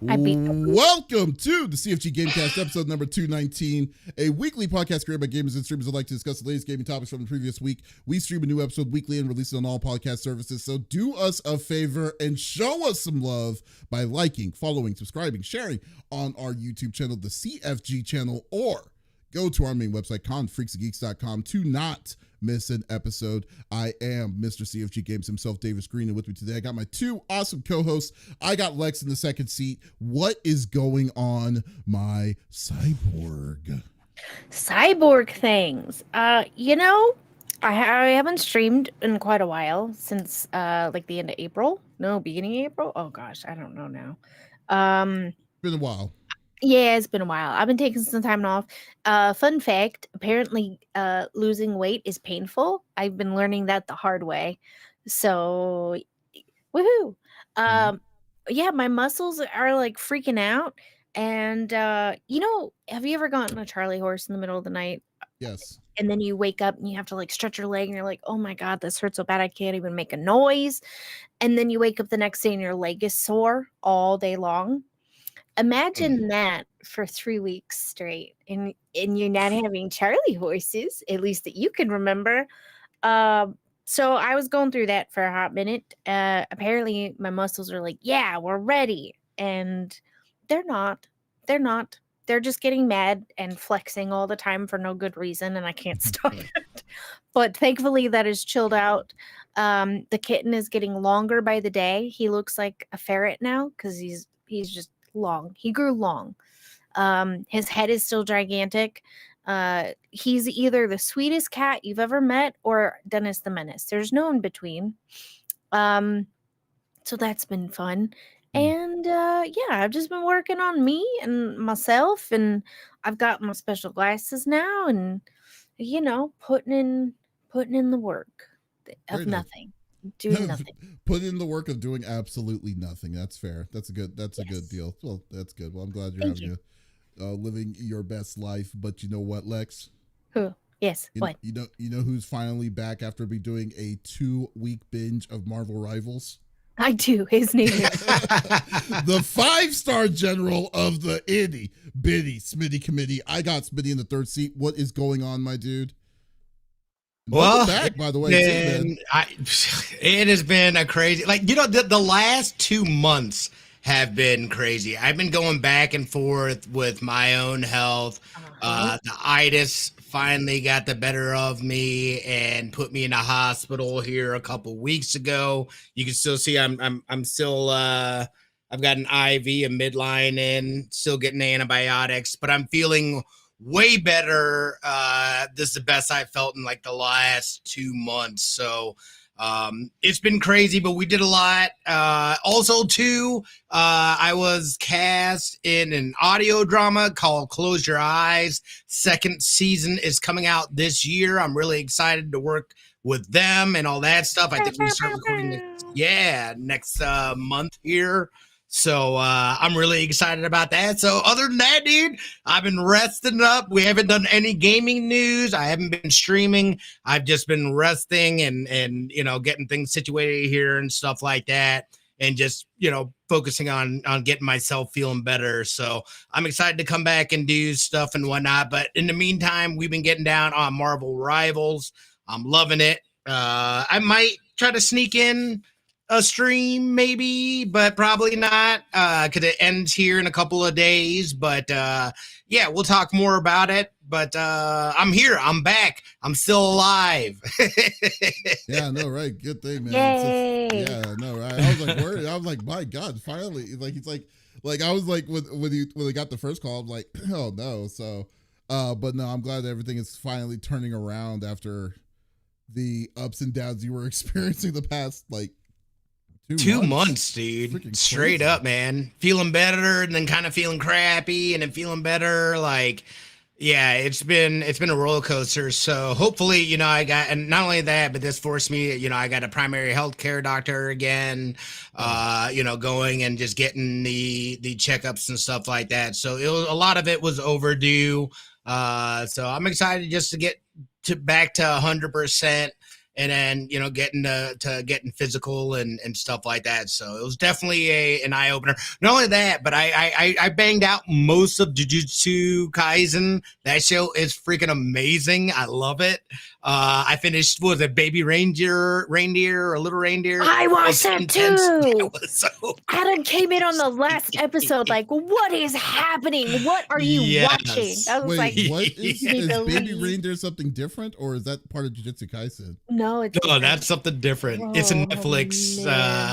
I beat them. Welcome to the CFG Game Cast, episode number 219, a weekly podcast created by gamers and streamers who like to discuss the latest gaming topics from the previous week. We stream a new episode weekly and release it on all podcast services, so do us a favor and show us some love by liking, following, subscribing, sharing on our YouTube channel, the CFG channel, or go to our main website, confreaksgeeks.com, to not miss an episode. I am Mr. CFG Games himself, Davis Green, and with me today I got my two awesome co-hosts. I got Lex in the second seat. What is going on, my cyborg? Cyborg things. I haven't streamed in quite a while since like the end of April. No, beginning of April. Oh gosh, I don't know now. Been a while. Yeah, it's been a while. I've been taking some time off. Fun fact, apparently losing weight is painful. I've been learning that the hard way. So woohoo. Yeah, my muscles are like freaking out. And have you ever gotten a Charlie horse in the middle of the night? Yes. And then you wake up and you have to like stretch your leg and you're like, oh my God, this hurts so bad I can't even make a noise. And then you wake up the next day and your leg is sore all day long. Imagine that for 3 weeks straight, and you're not having Charlie horses, at least that you can remember. So I was going through that for a hot minute. Apparently my muscles are like, yeah, we're ready. And they're not. They're just getting mad and flexing all the time for no good reason, and I can't stop it. But thankfully that is chilled out. The kitten is getting longer by the day. He looks like a ferret now because he's just long. He grew long. His head is still gigantic. He's either the sweetest cat you've ever met or Dennis the Menace. There's no in between. So that's been fun. And I've just been working on me and myself, and I've got my special glasses now, and putting in the work of nothing. Doing nothing. Put in the work of doing absolutely nothing. That's fair. That's a good deal. Well, that's good. Well, I'm glad you're living your best life. But you know what, Lex? Who? Yes. What? You know who's finally back after be doing a 2-week binge of Marvel Rivals? I do. His name is the 5-star general of the itty bitty Smitty committee. I got Smitty in the third seat. What is going on, my dude? Well, back, by the way, it has been a crazy, the last 2 months have been crazy. I've been going back and forth with my own health. The itis finally got the better of me and put me in a hospital here a couple weeks ago. You can still see I'm still I've got an IV, a midline in, still getting antibiotics, but I'm feeling way better. This is the best I felt in like the last 2 months. So it's been crazy, but we did a lot. Also too, I was cast in an audio drama called Close Your Eyes. Second season is coming out this year. I'm really excited to work with them and all that stuff. I think we start recording next month here. So I'm really excited about that. So other than that, dude, I've been resting up. We haven't done any gaming news. I haven't been streaming. I've just been resting and getting things situated here and stuff like that, and just focusing on getting myself feeling better. So I'm excited to come back and do stuff and whatnot. But in the meantime, we've been getting down on Marvel Rivals. I'm loving it. I might try to sneak in a stream maybe, but probably not, because it ends here in a couple of days. But we'll talk more about it. But I'm here. I'm back. I'm still alive. Yeah, no, right. Good thing, man. Yay. Yeah, no, right. I was like worried. I was like, my God, finally. It's like I was like when they got the first call, I'm like, oh no. So but no, I'm glad that everything is finally turning around after the ups and downs you were experiencing the past 2 months, dude. Straight up, man. Feeling better and then kind of feeling crappy and then feeling better. It's been a roller coaster. So hopefully, I got, and not only that, but this forced me, I got a primary health care doctor again, going and just getting the checkups and stuff like that. So a lot of it was overdue. So I'm excited just to get back to 100%. and then getting to getting physical and stuff like that. So it was definitely an eye opener. Not only that, but I banged out most of Jujutsu Kaisen. That show is freaking amazing. I love it. I finished, what was it, Baby Reindeer or Little Reindeer? I watched that too. That was so Adam came in on the last episode like, what is happening? What are you watching? I was like, what is Baby Reindeer something different, or is that part of Jujutsu Kaisen? No, that's something different. It's a Netflix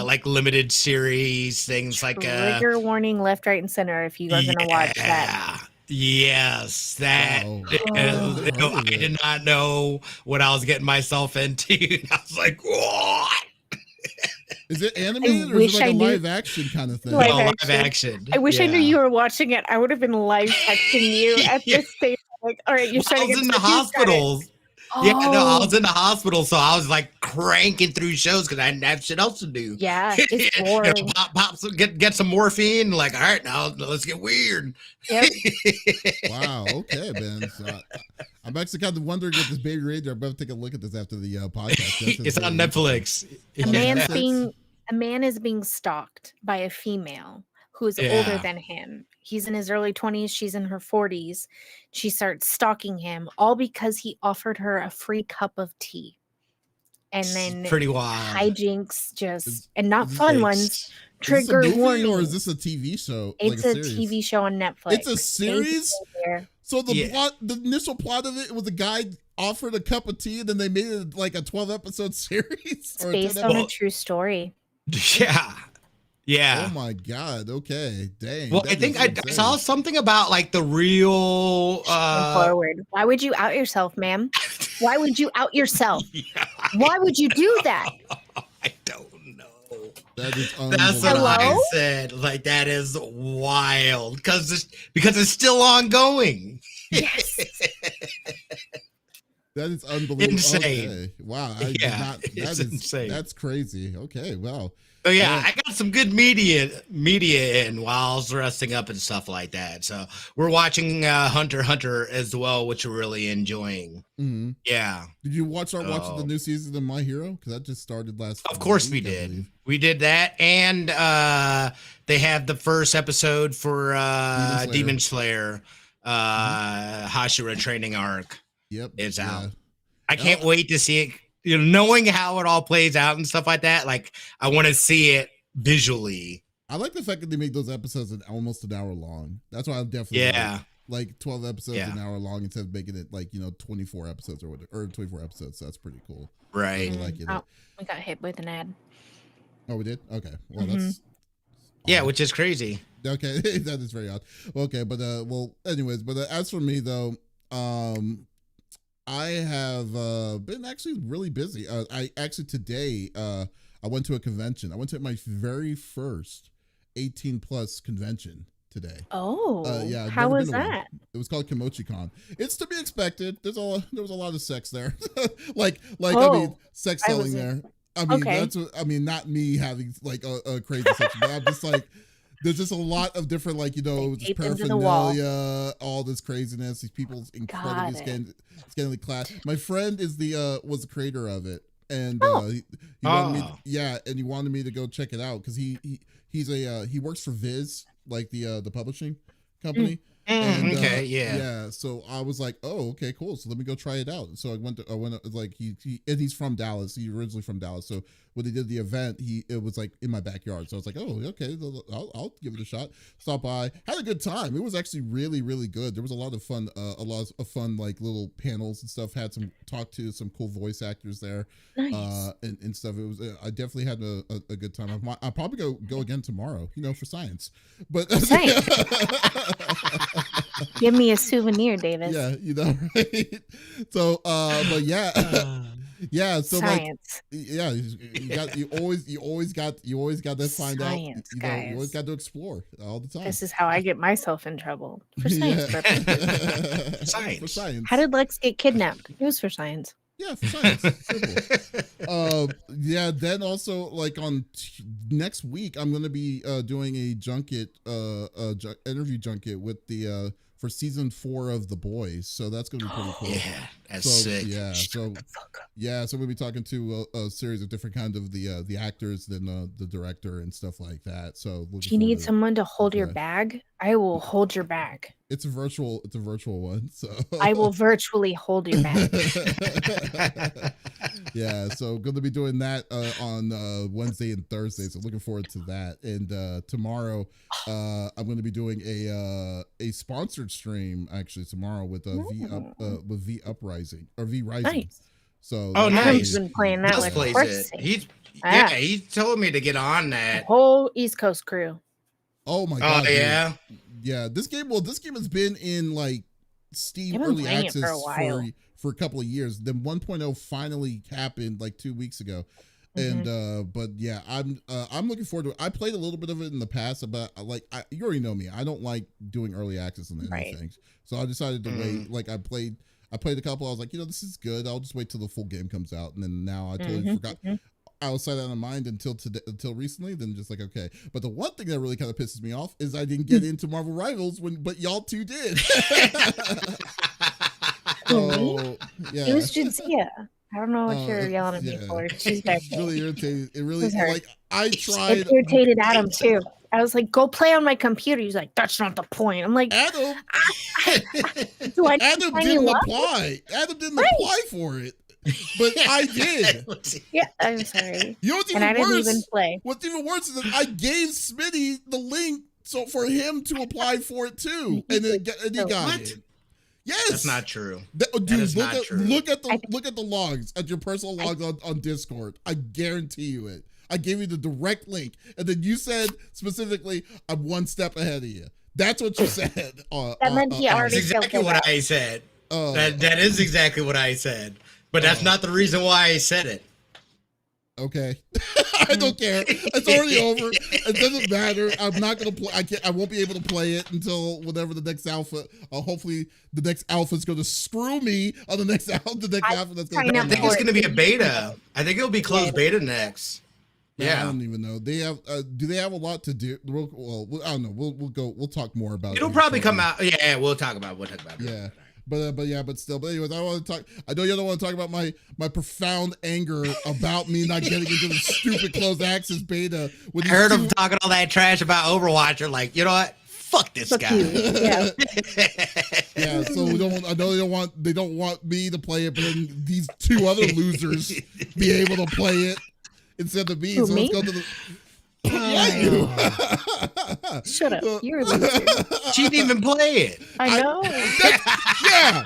like limited series, things like trigger warning left, right, and center if you are gonna watch that. Yes, that I did not know what I was getting myself into. I was like, what? Is it animated or is it like a live action kind of thing? Live action. I wish I knew you were watching it. I would have been live texting you at this stage. Like, all right, you're starting. I was in the hospital. Yeah, no, I was in the hospital, so I was like cranking through shows because I didn't have shit else to do. Yeah, it's boring. Pop, get some morphine. Like, all right, now let's get weird. Yep. Wow. Okay, man. So I'm actually kind of wondering if this Baby Reindeer. I'm going to take a look at this after the podcast. It's on Netflix. A man is being stalked by a female who is older than him. He's in his early 20s. She's in her 40s. She starts stalking him all because he offered her a free cup of tea. And then pretty wild hijinks and not fun ones. Trigger warning. Or is this a TV show? It's like a TV show on Netflix. It's a series? So the initial plot of it was a guy offered a cup of tea and then they made it like a 12-episode series? It's based on a true story. Yeah. Yeah. Oh my God. Okay. Dang. Well, I think I saw something about like the real forward. Why would you out yourself, ma'am? Why would you out yourself? Why would you do that? I don't know. That is That's what I said. Like, that is wild because it's still ongoing. Yes. That is unbelievable. Insane. Okay. Wow. It's insane. That's crazy. Okay. Wow. So yeah, I got some good media in while I was resting up and stuff like that. So we're watching Hunter x Hunter as well, which we're really enjoying. Mm-hmm. Yeah. Did you watching the new season of My Hero? Because that just started last. Of course we did. We did that, and they have the first episode for Demon Slayer Hashira training arc. Yep, it's out. I can't wait to see it. Knowing how it all plays out and stuff like that, like I want to see it visually. I like the fact that they make those episodes almost an hour long. That's why I'm definitely like 12 episodes an hour long instead of making it like 24 episodes or whatever, or 24 episodes. So that's pretty cool. Right. I like it. We got hit with an ad. Oh, we did? Okay. Well, that's odd. Which is crazy. Okay, that is very odd. Okay, but anyways, but as for me though, I have been actually really busy. Today I went to a convention. I went to my very first 18 plus convention today. Oh, yeah. How was that? It was called KimochiCon. It's to be expected. There was a lot of sex there. like I mean, sex selling there. I mean, that's what, I mean, not me having like a crazy sex, but I'm just like, there's just a lot of different, like, just paraphernalia, all this craziness. These people's incredibly scantily clad. My friend is was the creator of it, and he wanted me, and he wanted me to go check it out because he works for Viz, like the publishing company. And, so I was like, oh, okay, cool. So let me go try it out. So I went like and he's from Dallas. He's originally from Dallas. So when they did the event, it was like in my backyard. So I was like, oh, okay, I'll give it a shot. Stop by, had a good time. It was actually really, really good. There was a lot of fun, like little panels and stuff. Had talked to some cool voice actors there, nice. And stuff. It was I definitely had a good time. I'll probably go again tomorrow, for science. But science. Give me a souvenir, Davis. Yeah, right? So, but yeah, so science. Like, you always got to find science, out. Guys. You always got to explore all the time. This is how I get myself in trouble for science purposes. Science. For science. How did Lex get kidnapped? It was for science. Yeah, for science. Simple. Then also like on next week, I'm gonna be doing a junket, interview junket with the for season 4 of The Boys. So that's gonna be pretty cool. Yeah, That's so sick. so we'll be talking to a series of different kinds of the actors, then the director and stuff like that. So do you need someone to hold your that. bag? I will hold your bag. It's a virtual one. So I will virtually hold your bag. Yeah, so going to be doing that on Wednesday and Thursday. So looking forward to that. And tomorrow, I'm going to be doing a sponsored stream actually tomorrow with V Uprising or V Rising. Nice. So Adam's been playing that like like plays it. He told me to get on that. The whole East Coast crew. Oh my god! Oh yeah, dude. Yeah. This game has been in like Steam early access for a couple of years. Then 1.0 finally happened like 2 weeks ago, and but yeah, I'm looking forward to it. I played a little bit of it in the past, but you already know me. I don't like doing early access on anything, so I decided to wait. Like I played a couple. I was like, this is good. I'll just wait till the full game comes out, and then now I totally forgot. Outside out of mind until recently, then just like okay. But the one thing that really kind of pisses me off is I didn't get into Marvel Rivals but y'all two did. So yeah, it was Jadzia. I don't know what you're yelling at me for. She's back there. Really irritated. It really like I tried. It irritated Adam too. I was like, go play on my computer. He's like, that's not the point. I'm like, Adam. Adam didn't apply. Adam didn't apply for it. But I did. Yeah, I'm sorry. You know what's even I worse? didn't even play. What's even worse is that I gave Smitty the link so for him to apply for it too, and he got it. Yes, that's not true. Dude, look at the logs, at your personal logs on Discord. I guarantee you it. I gave you the direct link, and then you said specifically, "I'm one step ahead of you." That's what you said. That meant he already. That's exactly what I said. That is exactly what I said. But that's not the reason why I said it. Okay. I don't care. It's already over. It doesn't matter. I'm not going to play. I won't be able to play it until whatever the next alpha. Hopefully the next alpha is going to screw me on the next alpha. That's going to I think it's going to be a beta. I think it'll be closed beta next. Yeah. I don't even know. They have. Do they have a lot to do? Well, I don't know. We'll talk more about it. It'll probably come out. Yeah, we'll talk about it. Yeah. But still. But anyways, I want to talk. I know you don't want to talk about my profound anger about me not getting into the stupid closed access beta. I heard him talking all that trash about Overwatch. You're like, you know what? Fuck this guy. Yeah. Yeah. So we don't. I know they don't want me to play it, but then these two other losers be able to play it instead of me. So let's go to the. Yeah, you. Shut up. You're a loser. She didn't even play it. I know. Yeah.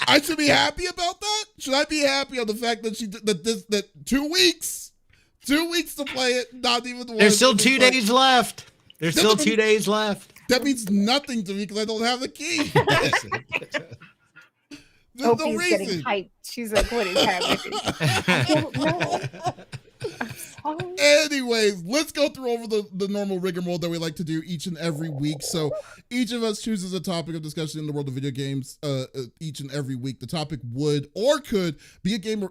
I should be happy about that. Should I be happy on the fact that that 2 weeks to play it? Not even the. There's still 2 days left. There's still 2 days left. That means nothing to me because I don't have the key. There's no reason. Getting hyped. She's like, "What is happening?" I don't know. Anyways, let's go through over the normal rigmarole that we like to do each and every week. So each of us chooses a topic of discussion in the world of video games each and every week. The topic would or could be a game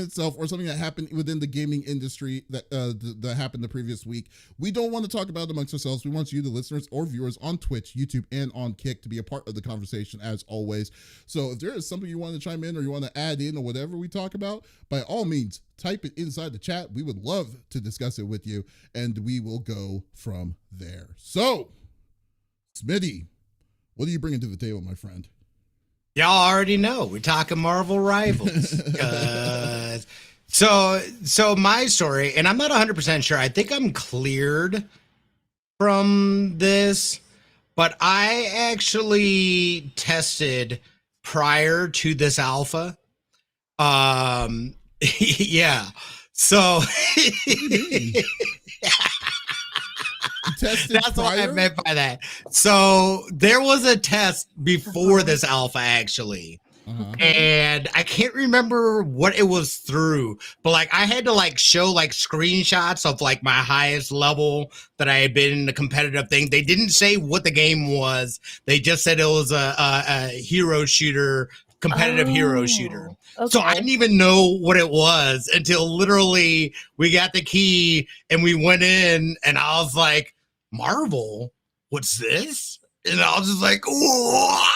itself or something that happened within the gaming industry that happened the previous week. We don't want to talk about it amongst ourselves. We want you, the listeners or viewers on Twitch, YouTube, and on Kick to be a part of the conversation as always. So if there is something you want to chime in or you want to add in or whatever we talk about, by all means, type it inside the chat. We would love to discuss it with you, and we will go from there. So, Smitty, what are you bringing to the table, my friend? Y'all already know. We're talking Marvel Rivals. So my story, and I'm not 100% sure. I think I'm cleared from this, but I actually tested prior to this alpha. Yeah. So that's what I meant by that. So there was a test before this alpha actually. And I can't remember what it was through, but like I had to like show like screenshots of like my highest level that I had been in the competitive thing. They didn't say what the game was. They just said it was a hero shooter, competitive hero shooter. Okay. So I didn't even know what it was until literally we got the key and we went in and I was like, Marvel, what's this? And I was just like, what?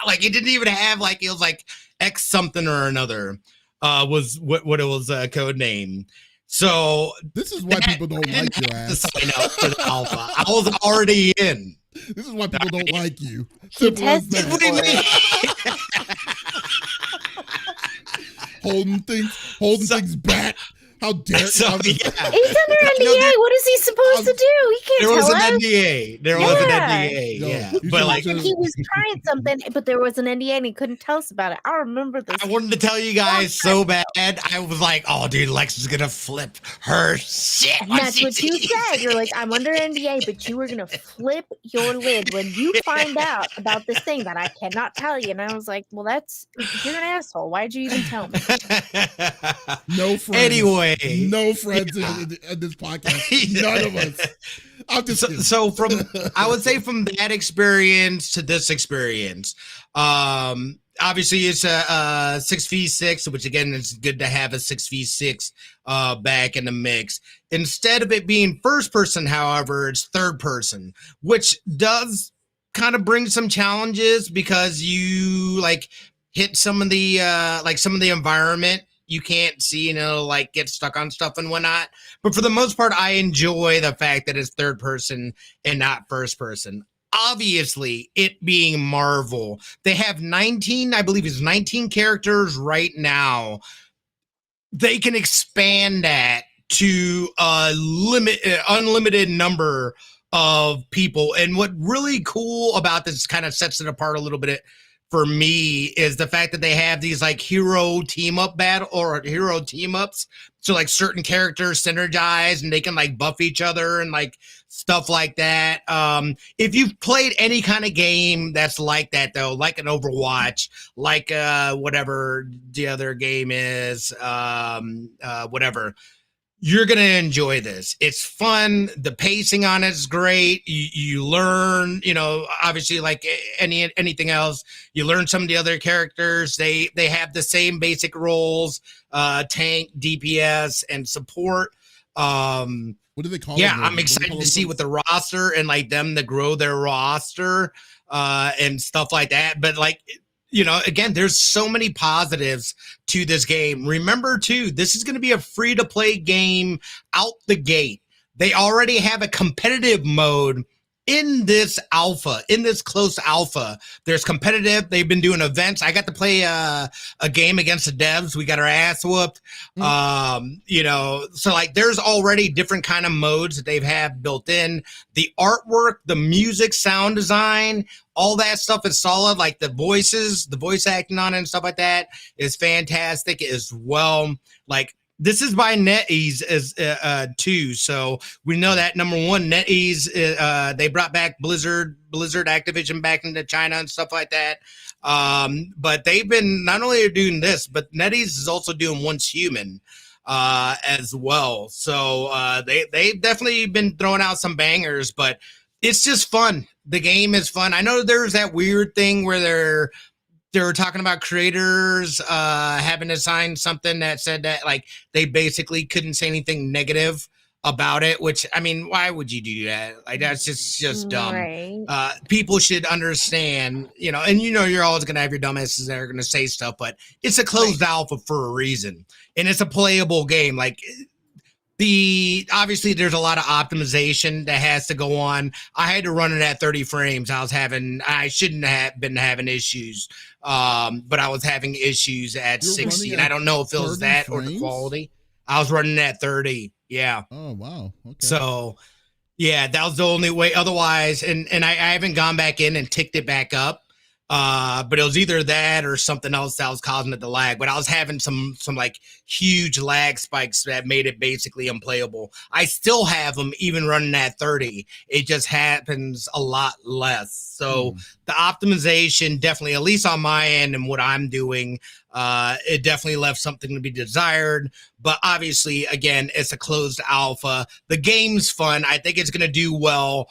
Like, it didn't even have, like, it was like X something or another was what it was code name. So this is why people don't like your ass. To sign up for the alpha. I was already in. This is why people don't like you. He tested What do you mean? holding things back. How dare So, you? yeah. He's under NDA. What is he supposed to do? He can't There tell was an us. NDA. There was an NDA. Yo, Yeah. you But should- like, And he was trying something, but there was an NDA and he couldn't tell us about it. I remember this. I wanted to tell you guys so bad. I was like, oh, dude, Lex is going to flip her shit. And that's what you said. You're like, I'm under NDA, but you were going to flip your lid when you find out about this thing that I cannot tell you. And I was like, well, you're an asshole. Why'd you even tell me? No friends. Anyway. No friends in this podcast. None of us. I'm just so I would say from that experience to this experience, obviously it's a 6v6, which again, it's good to have a 6v6 back in the mix. Instead of it being first person, however, it's third person, which does kind of bring some challenges because you like hit some of the environment you can't see, like get stuck on stuff and whatnot. But for the most part, I enjoy the fact that it's third person and not first person. Obviously, it being Marvel, they have 19, I believe it's 19 characters right now. They can expand that to a unlimited number of people. And what really cool about this kind of sets it apart a little bit for me is the fact that they have these like hero team up battle or hero team ups. So like certain characters synergize and they can like buff each other and like stuff like that. If you've played any kind of game that's like that though, like an Overwatch, like whatever the other game is, whatever, you're going to enjoy this. It's fun. The pacing on it is great. You learn, obviously like anything else, you learn some of the other characters. They have the same basic roles, tank, DPS, and support. What do they call Yeah, them? I'm excited to see with the roster and like them to grow their roster and stuff like that. But like, again, there's so many positives to this game. Remember, too, this is going to be a free-to-play game out the gate. They already have a competitive mode in this alpha, in this close alpha. There's competitive. They've been doing events. I got to play a game against the devs. We got our ass whooped. So like there's already different kind of modes that they've have built in. The artwork, the music, sound design, all that stuff is solid. Like the voices, the voice acting on it and stuff like that is fantastic as well. Like this is by NetEase as too, so we know that number one, NetEase they brought back Blizzard Activision back into China and stuff like that. But they've been not only doing this, but NetEase is also doing Once Human as well. So they've definitely been throwing out some bangers, but it's just fun. The game is fun. I know there's that weird thing where they were talking about creators having to sign something that said that like they basically couldn't say anything negative about it, which I mean, why would you do that? Like that's just dumb. Right. People should understand, and you're always gonna have your dumbasses that are gonna say stuff, but it's a closed alpha for a reason, and it's a playable game. Like obviously there's a lot of optimization that has to go on. I had to run it at 30 frames. I shouldn't have been having issues. But I was having issues at 60, and I don't know if it was that frames? Or the quality. I was running at 30. Yeah. Oh, wow. Okay. So yeah, that was the only way. Otherwise, and I haven't gone back in and ticked it back up. But it was either that or something else that was causing it to lag. But I was having some like huge lag spikes that made it basically unplayable. I still have them even running at 30. It just happens a lot less. So the optimization definitely, at least on my end and what I'm doing, it definitely left something to be desired. But obviously, again, it's a closed alpha. The game's fun. I think it's going to do well.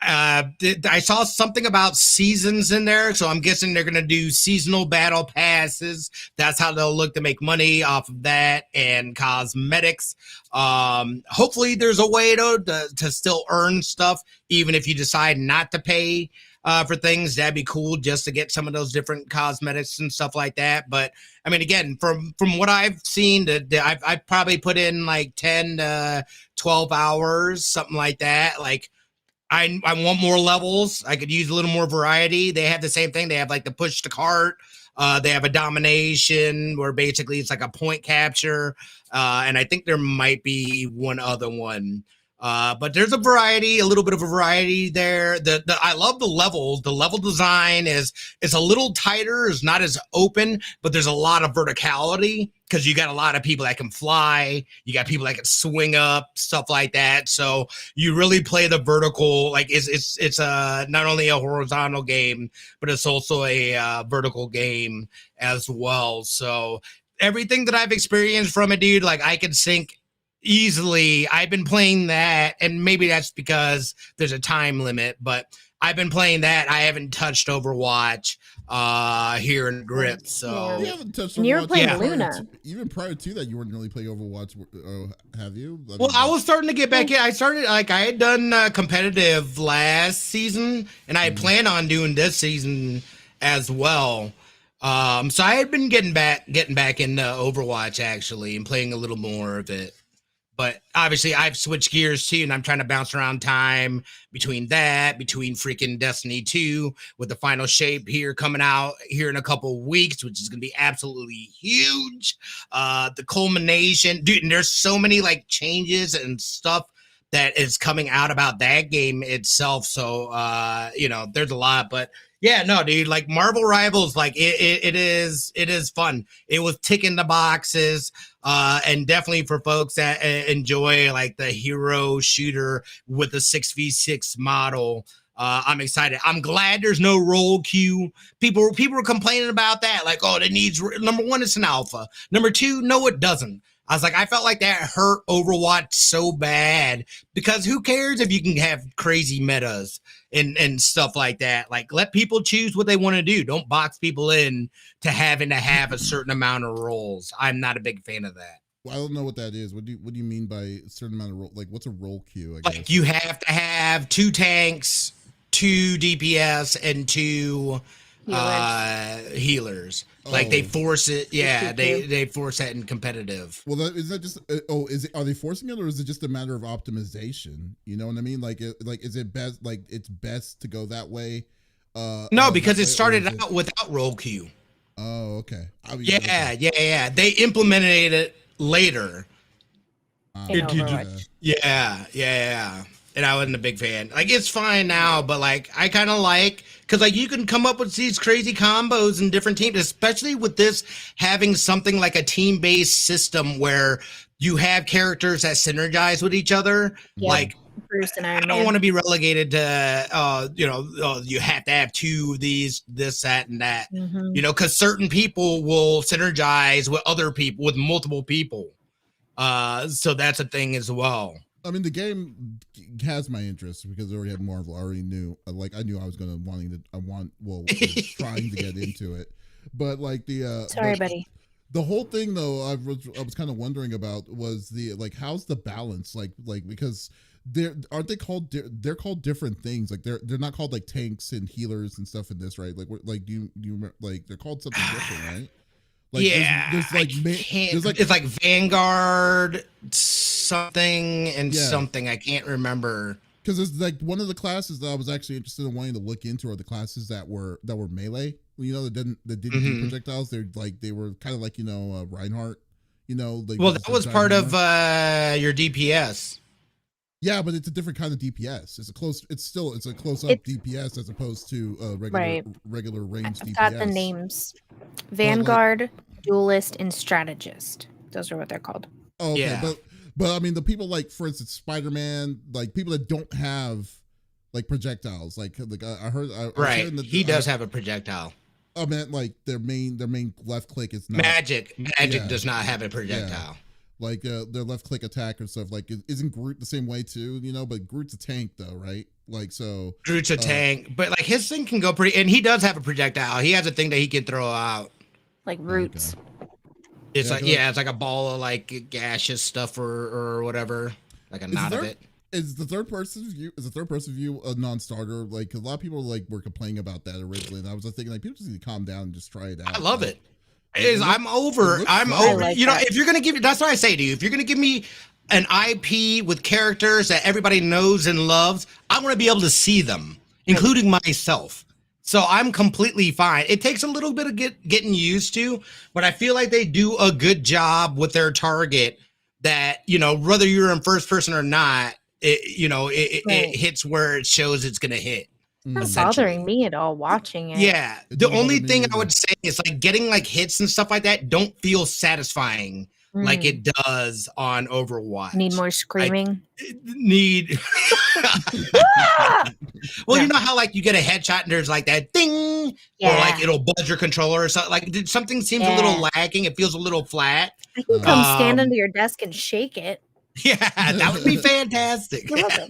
I saw something about seasons in there, so I'm guessing they're going to do seasonal battle passes. That's how they'll look to make money off of that, and cosmetics. Hopefully there's a way to still earn stuff, even if you decide not to pay for things, that'd be cool just to get some of those different cosmetics and stuff like that. But I mean, again, from what I've seen, I've probably put in like 10 to 12 hours, something like that. Like, I want more levels. I could use a little more variety. They have the same thing. They have like the push to cart. They have a domination where basically it's like a point capture. And I think there might be one other one. But there's a little bit of a variety there. I love the levels. The level design is a little tighter, it's not as open, but there's a lot of verticality because you got a lot of people that can fly. You got people that can swing up, stuff like that. So you really play the vertical. Like it's not only a horizontal game, but it's also a vertical game as well. So everything that I've experienced from it, dude, like I can sync easily. I've been playing that, and maybe that's because there's a time limit, but I've been playing that. I haven't touched Overwatch here in Grip. So you haven't touched and you were playing Yeah. Luna. Even prior to that, you weren't really playing Overwatch. Have you? well, I was starting to get back in. I had done competitive last season, and I had planned on doing this season as well. So I had been getting back into Overwatch actually and playing a little more of it. But obviously I've switched gears too, and I'm trying to bounce around time between freaking Destiny 2 with the final shape here coming out here in a couple of weeks, which is going to be absolutely huge. The culmination, dude, and there's so many like changes and stuff that is coming out about that game itself. So, there's a lot, but yeah, no, dude, like Marvel Rivals, like it is fun. It was ticking the boxes, and definitely for folks that enjoy like the hero shooter with a 6v6 model. I'm excited. I'm glad there's no roll queue. People were complaining about that. Like, oh, it needs, number one, it's an alpha. Number two, no, it doesn't. I was like, I felt like that hurt Overwatch so bad because who cares if you can have crazy metas and stuff like that? Like, let people choose what they want to do. Don't box people in to having to have a certain amount of roles. I'm not a big fan of that. Well, I don't know what that is. What do you mean by a certain amount of role? Like, what's a role queue? I guess? Like, you have to have 2 tanks, 2 DPS, and 2 healers. Like they force it. Yeah, they force that in competitive. Well, is that just? Are they forcing it, or is it just a matter of optimization? You know what I mean? Like, is it best? Like, it's best to go that way. No, because it started out without roll queue. Oh, okay. Yeah. They implemented it later. Yeah. And I wasn't a big fan. Like, it's fine now, but like I kind of like, because like you can come up with these crazy combos in different teams, especially with this having something like a team-based system where you have characters that synergize with each other. Yep. Like Bruce and Iron Man. I don't want to be relegated to you have to have 2 of these, this, that, and that. Mm-hmm. Because certain people will synergize with other people, with multiple people. So that's a thing as well. I mean, the game has my interest because I already had Marvel. I already knew, I knew I was going to trying to get into it. But like sorry, buddy. The whole thing though, I was kind of wondering about was the like, how's the balance? Like because they're called different things. Like they're not called like tanks and healers and stuff in this, right? Like do you remember, like they're called something different, right? Like, yeah, it's like Vanguard something and something. I can't remember. Because it's like one of the classes that I was actually interested in wanting to look into are the classes that were melee. That didn't do projectiles. They were kind of like Reinhardt. Like, well, that was part of your DPS. Yeah, but it's a different kind of DPS. It's a close up DPS as opposed to regular range DPS. Got the names: Vanguard, Duelist, and Strategist. Those are what they're called. Oh, okay. Yeah. But I mean, the people like, for instance, Spider-Man, like people that don't have like projectiles, like I heard. He does have a projectile. I meant like their main left click is not Magic. Magic does not have a projectile. Yeah. Like their left click attack or stuff, like isn't Groot the same way too? But Groot's a tank though, right? Like, so Groot's a tank, but like his thing can go pretty, and he does have a projectile. He has a thing that he can throw out, like roots. Okay. It's it's like a ball of like gaseous stuff or whatever, like a knot of it. Is the third person view a non-starter? Like, 'cause a lot of people were complaining about that originally, and I was just thinking like people just need to calm down and just try it out. I love like, it. I'm over. Like you know, that. if you're gonna give, that's what I say to you. If you're gonna give me an IP with characters that everybody knows and loves, I want to be able to see them, including myself. So I'm completely fine. It takes a little bit of getting used to, but I feel like they do a good job with their target. That, you know, whether you're in first person or not, it hits where it shows it's gonna hit. Not essentially. bothering me at all watching it. Yeah, It the doesn't only bother me thing I either. would say is like getting like hits and stuff like that don't feel satisfying like it does on Overwatch. Need more screaming. Need well, you know how like you get a headshot and there's like that ding, or Yeah. like it'll buzz your controller or something. Like something seems a little lacking. It feels a little flat. I can come stand Um, under your desk and shake it. Yeah, that would be fantastic. You're welcome.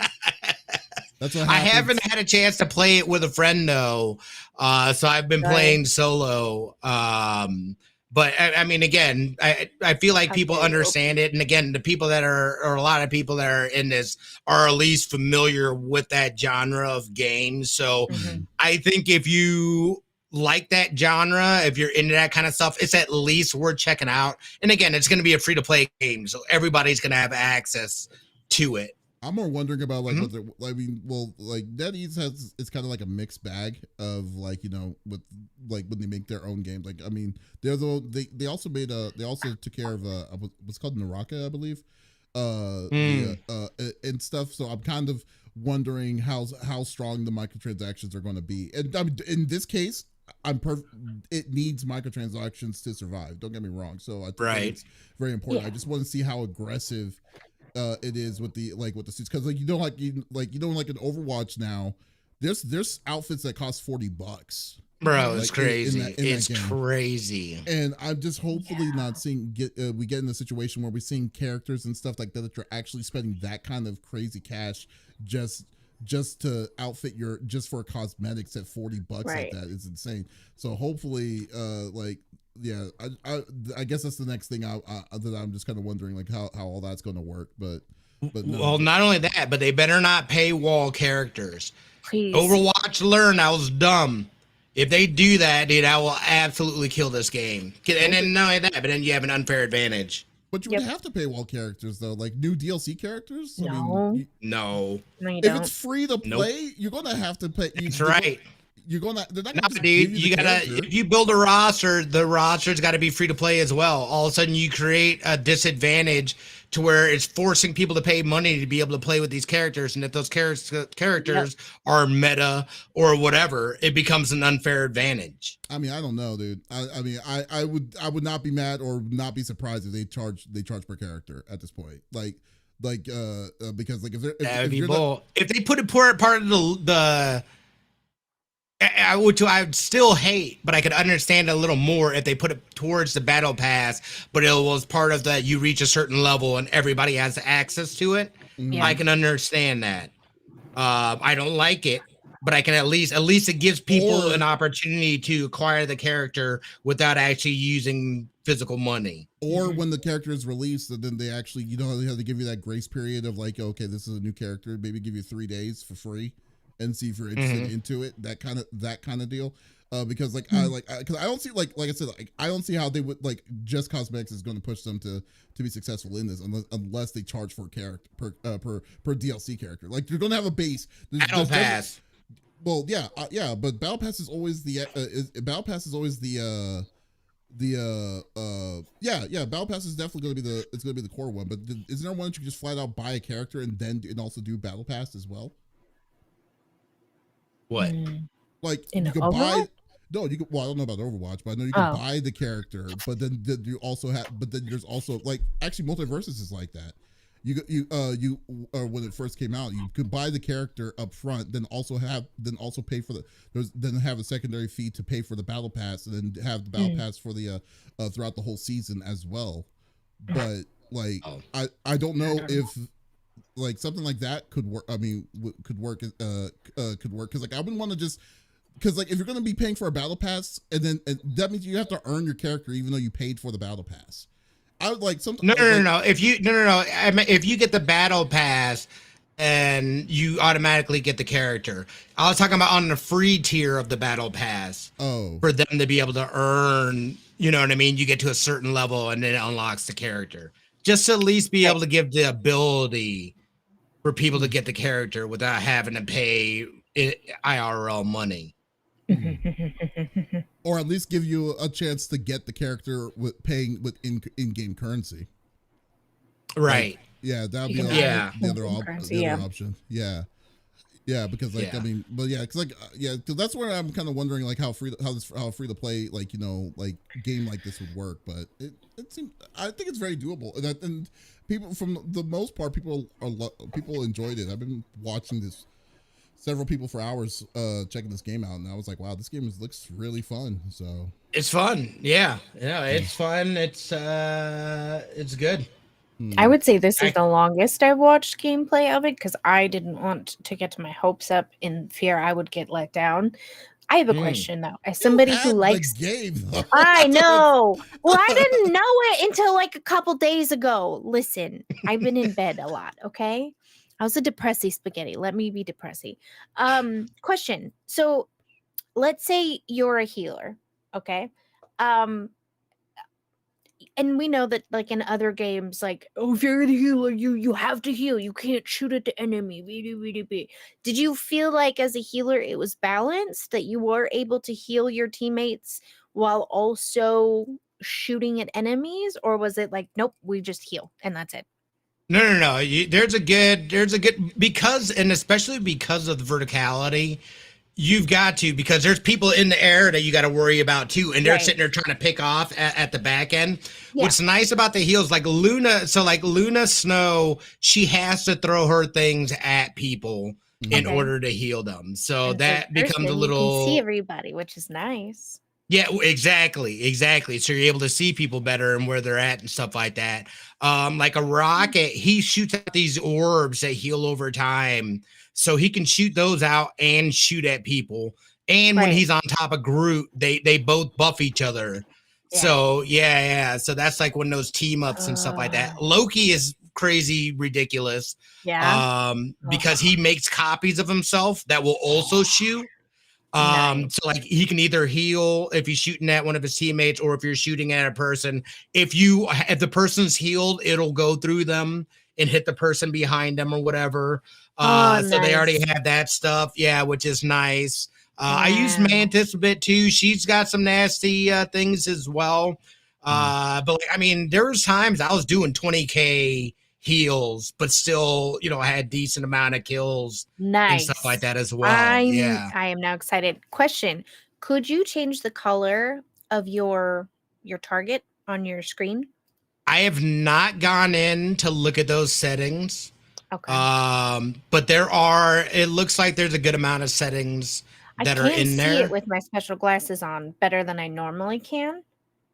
That's what I happens. haven't had a chance to play it with a friend though, so I've been playing solo. But I mean, again, I feel like people understand it, and again, the people that are, or a lot of people that are in this, are at least familiar with that genre of games. So I think if you like that genre, if you're into that kind of stuff, it's at least worth checking out. And again, it's going to be a free to play game, so everybody's going to have access to it. I'm more wondering about like what they're, I mean, well, like NetEase has, it's kind of like a mixed bag of like, you know, with like when they make their own games. Like, I mean, they also made they also took care of what's called Naraka, I believe, and stuff. So I'm kind of wondering how strong the microtransactions are going to be. And I mean, in this case, it needs microtransactions to survive. Don't get me wrong. So I think that it's very important. I just want to see how aggressive it is with the suits, because like in Overwatch now, there's outfits that cost $40, bro. It's like, crazy. It's crazy. And I'm just hopefully not seeing we get in a situation where we're seeing characters and stuff like that you're actually spending that kind of crazy cash just to outfit just for cosmetics at $40 like that is insane. So hopefully yeah, I guess that's the next thing that I'm just kind of wondering, like how all that's going to work. But no. Well, not only that, but they better not paywall characters. Please. Overwatch learned I was dumb. If they do that, dude, I will absolutely kill this game. And then not only that, but then you have an unfair advantage. But you would have to paywall characters though, like new DLC characters. No. I mean, no, you if don't. it's free to play, you're gonna have to pay. That's right. You're gonna. They're not No, gonna just dude, give you you the gotta. character. If you build a roster, the roster's got to be free to play as well. All of a sudden, you create a disadvantage to where it's forcing people to pay money to be able to play with these characters, and if those characters are meta or whatever, it becomes an unfair advantage. I mean, I don't know, dude. I mean, I would not be mad or not be surprised if they charge per character at this point. Because like That would be bull. If they put it part of the I would still hate, but I could understand a little more if they put it towards the battle pass, but it was part of that you reach a certain level and everybody has access to it. Yeah. I can understand that. I don't like it, but I can at least it gives people an opportunity to acquire the character without actually using physical money. Or when the character is released, and then they actually, you know, they have to give you that grace period of like, okay, this is a new character, maybe give you 3 days for free and see if you're interested into it. That kind of deal. Because like because I don't see like I said, like I don't see how they would like just cosmetics is going to push them to be successful in this unless they charge for a character per DLC character. Like you're going to have a base. Battle pass. Well, yeah, but battle pass is always the battle pass is always the battle pass is definitely going to be the core one. But isn't there one that you can just flat out buy a character and also do battle pass as well? What? Like In you could Overwatch? buy. No, you could. Well, I don't know about Overwatch, but I know you can buy the character. But then you also have. But then there's also like actually Multiverses is like that. When it first came out, you could buy the character up front, then also pay for then have a secondary fee to pay for the battle pass, and then have the battle pass for the throughout the whole season as well. But like I don't know if like something like that could work. I mean, could work because like I wouldn't want to just. Because like if you're going to be paying for a battle pass, and that means you have to earn your character even though you paid for the battle pass. I would like something. No. If you get the battle pass, and you automatically get the character. I was talking about on the free tier of the battle pass. Oh, For them to be able to earn, you know what I mean? You get to a certain level and then it unlocks the character. Just to at least be able to give the ability for people to get the character without having to pay IRL money. Or at least give you a chance to get the character with paying with in-game currency. Right. Like, yeah, that would be the other option. Yeah. Yeah, because like I mean, but yeah, because like because that's where I'm kind of wondering like how free to play like like game like this would work. But it seems I think it's very doable, and people from the most part people enjoyed it. I've been watching this several people for hours checking this game out, and I was like, wow, this game looks really fun. So it's fun. Yeah, it's fun. It's good. I would say this is the longest I've watched gameplay of it because I didn't want to get my hopes up in fear I would get let down. I have a question though. As somebody who likes game, I know. Well, I didn't know it until like a couple days ago. Listen, I've been in bed a lot, okay? I was a depressy spaghetti. Let me be depressy. Question. So let's say you're a healer, okay? And we know that like in other games, like, oh, if you're a healer, you have to heal. You can't shoot at the enemy. Did you feel like as a healer it was balanced that you were able to heal your teammates while also shooting at enemies? Or was it like, nope, we just heal and that's it? No. There's a good because, and especially because of the verticality, you've got to, because there's people in the air that you got to worry about too, and they're sitting there trying to pick off at the back end. What's nice about the heals, like Luna, so like Luna Snow, she has to throw her things at people in order to heal them. So that becomes a little. You can see everybody, which is nice. Yeah, exactly. So you're able to see people better and where they're at and stuff like that. Like a rocket, he shoots out these orbs that heal over time. So he can shoot those out and shoot at people. And when he's on top of Groot, they both buff each other. Yeah. So yeah. So that's like when those team ups and stuff like that. Loki is crazy ridiculous. Yeah. Because he makes copies of himself that will also shoot. So like he can either heal if he's shooting at one of his teammates, or if you're shooting at a person. If the person's healed, it'll go through them and hit the person behind them or whatever. So they already have that stuff. Yeah, which is nice. I use Mantis a bit too. She's got some nasty things as well. But like, I mean, there was times I was doing 20K heals, but still, I had decent amount of kills and stuff like that as well. I am now excited. Question: could you change the color of your target on your screen? I have not gone in to look at those settings. Okay. But it looks like there's a good amount of settings that are in there. I can see it with my special glasses on better than I normally can.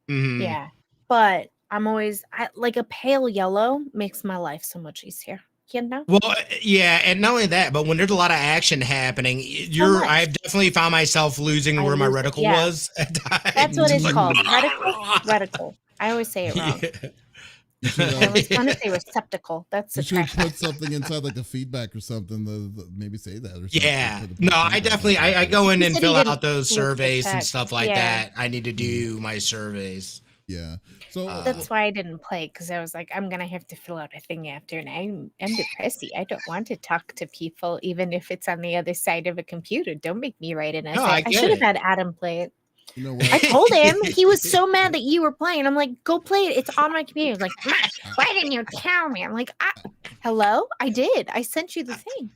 Mm-hmm. Yeah. But I'm always like a pale yellow makes my life so much easier. Well, yeah, and not only that, but when there's a lot of action happening, I've definitely found myself losing where my reticle was at times. That's what it's called. Reticle. I always say it wrong. I was going to say receptacle. That's the trash. You should put something inside like a feedback or something. Maybe say that or something. Yeah. No, I definitely I go in and fill out those surveys and stuff like that. I need to do my surveys. Yeah. So that's why I didn't play, because I was like, I'm gonna have to fill out a thing after, and I'm depressy. I don't want to talk to people, even if it's on the other side of a computer. Don't make me write an essay. I should have had Adam play it. You know what? I told him. He was so mad that you were playing. I'm like, go play it. It's on my computer. He's like, why didn't you tell me? I'm like, hello? I did. I sent you the thing.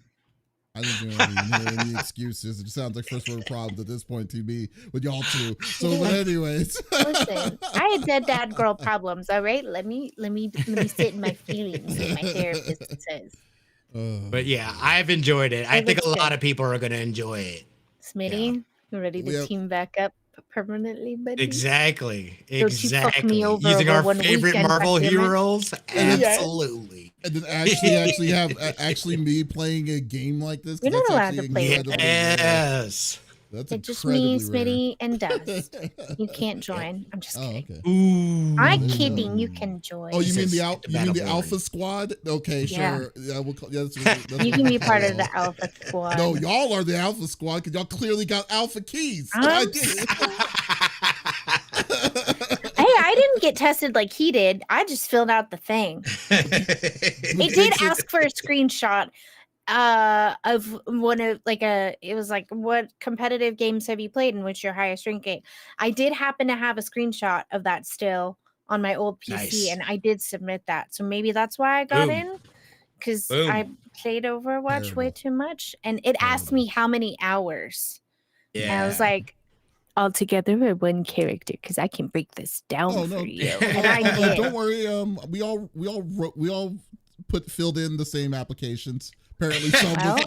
I didn't hear any excuses. It sounds like first world problems at this point to me with y'all two. So, but anyways, listen, I had dead dad girl problems. All right, let me sit in my feelings, as my therapist says. But yeah, I've enjoyed it. I think a lot of people are going to enjoy it. Smitty, you ready to team back up permanently, buddy? Exactly. Don't you fuck me over using our one favorite weekend, Marvel heroes. Absolutely. And then actually have me playing a game like this. You're not allowed to play it. Yes. That's It's just me, incredibly Smitty, and Dust. You can't join. I'm just kidding. Okay. Ooh. I'm kidding. You can join. Oh, you mean the Battleborn. Alpha Squad? Okay, Yeah. sure. Yeah, we'll call, that's You can be part of the Alpha Squad. No, y'all are the Alpha Squad because y'all clearly got Alpha keys. Hey, I didn't get tested like he did. I just filled out the thing. It did ask for a screenshot of one of it was like, what competitive games have you played and what's your highest rank game? I did happen to have a screenshot of that still on my old PC. Nice. And I did submit that, so maybe that's why I got in, because I played Overwatch way too much, and it asked me how many hours. And I was like, altogether or one character, because I can break this down for you. And I did. Don't worry, we all filled in the same applications. Apparently,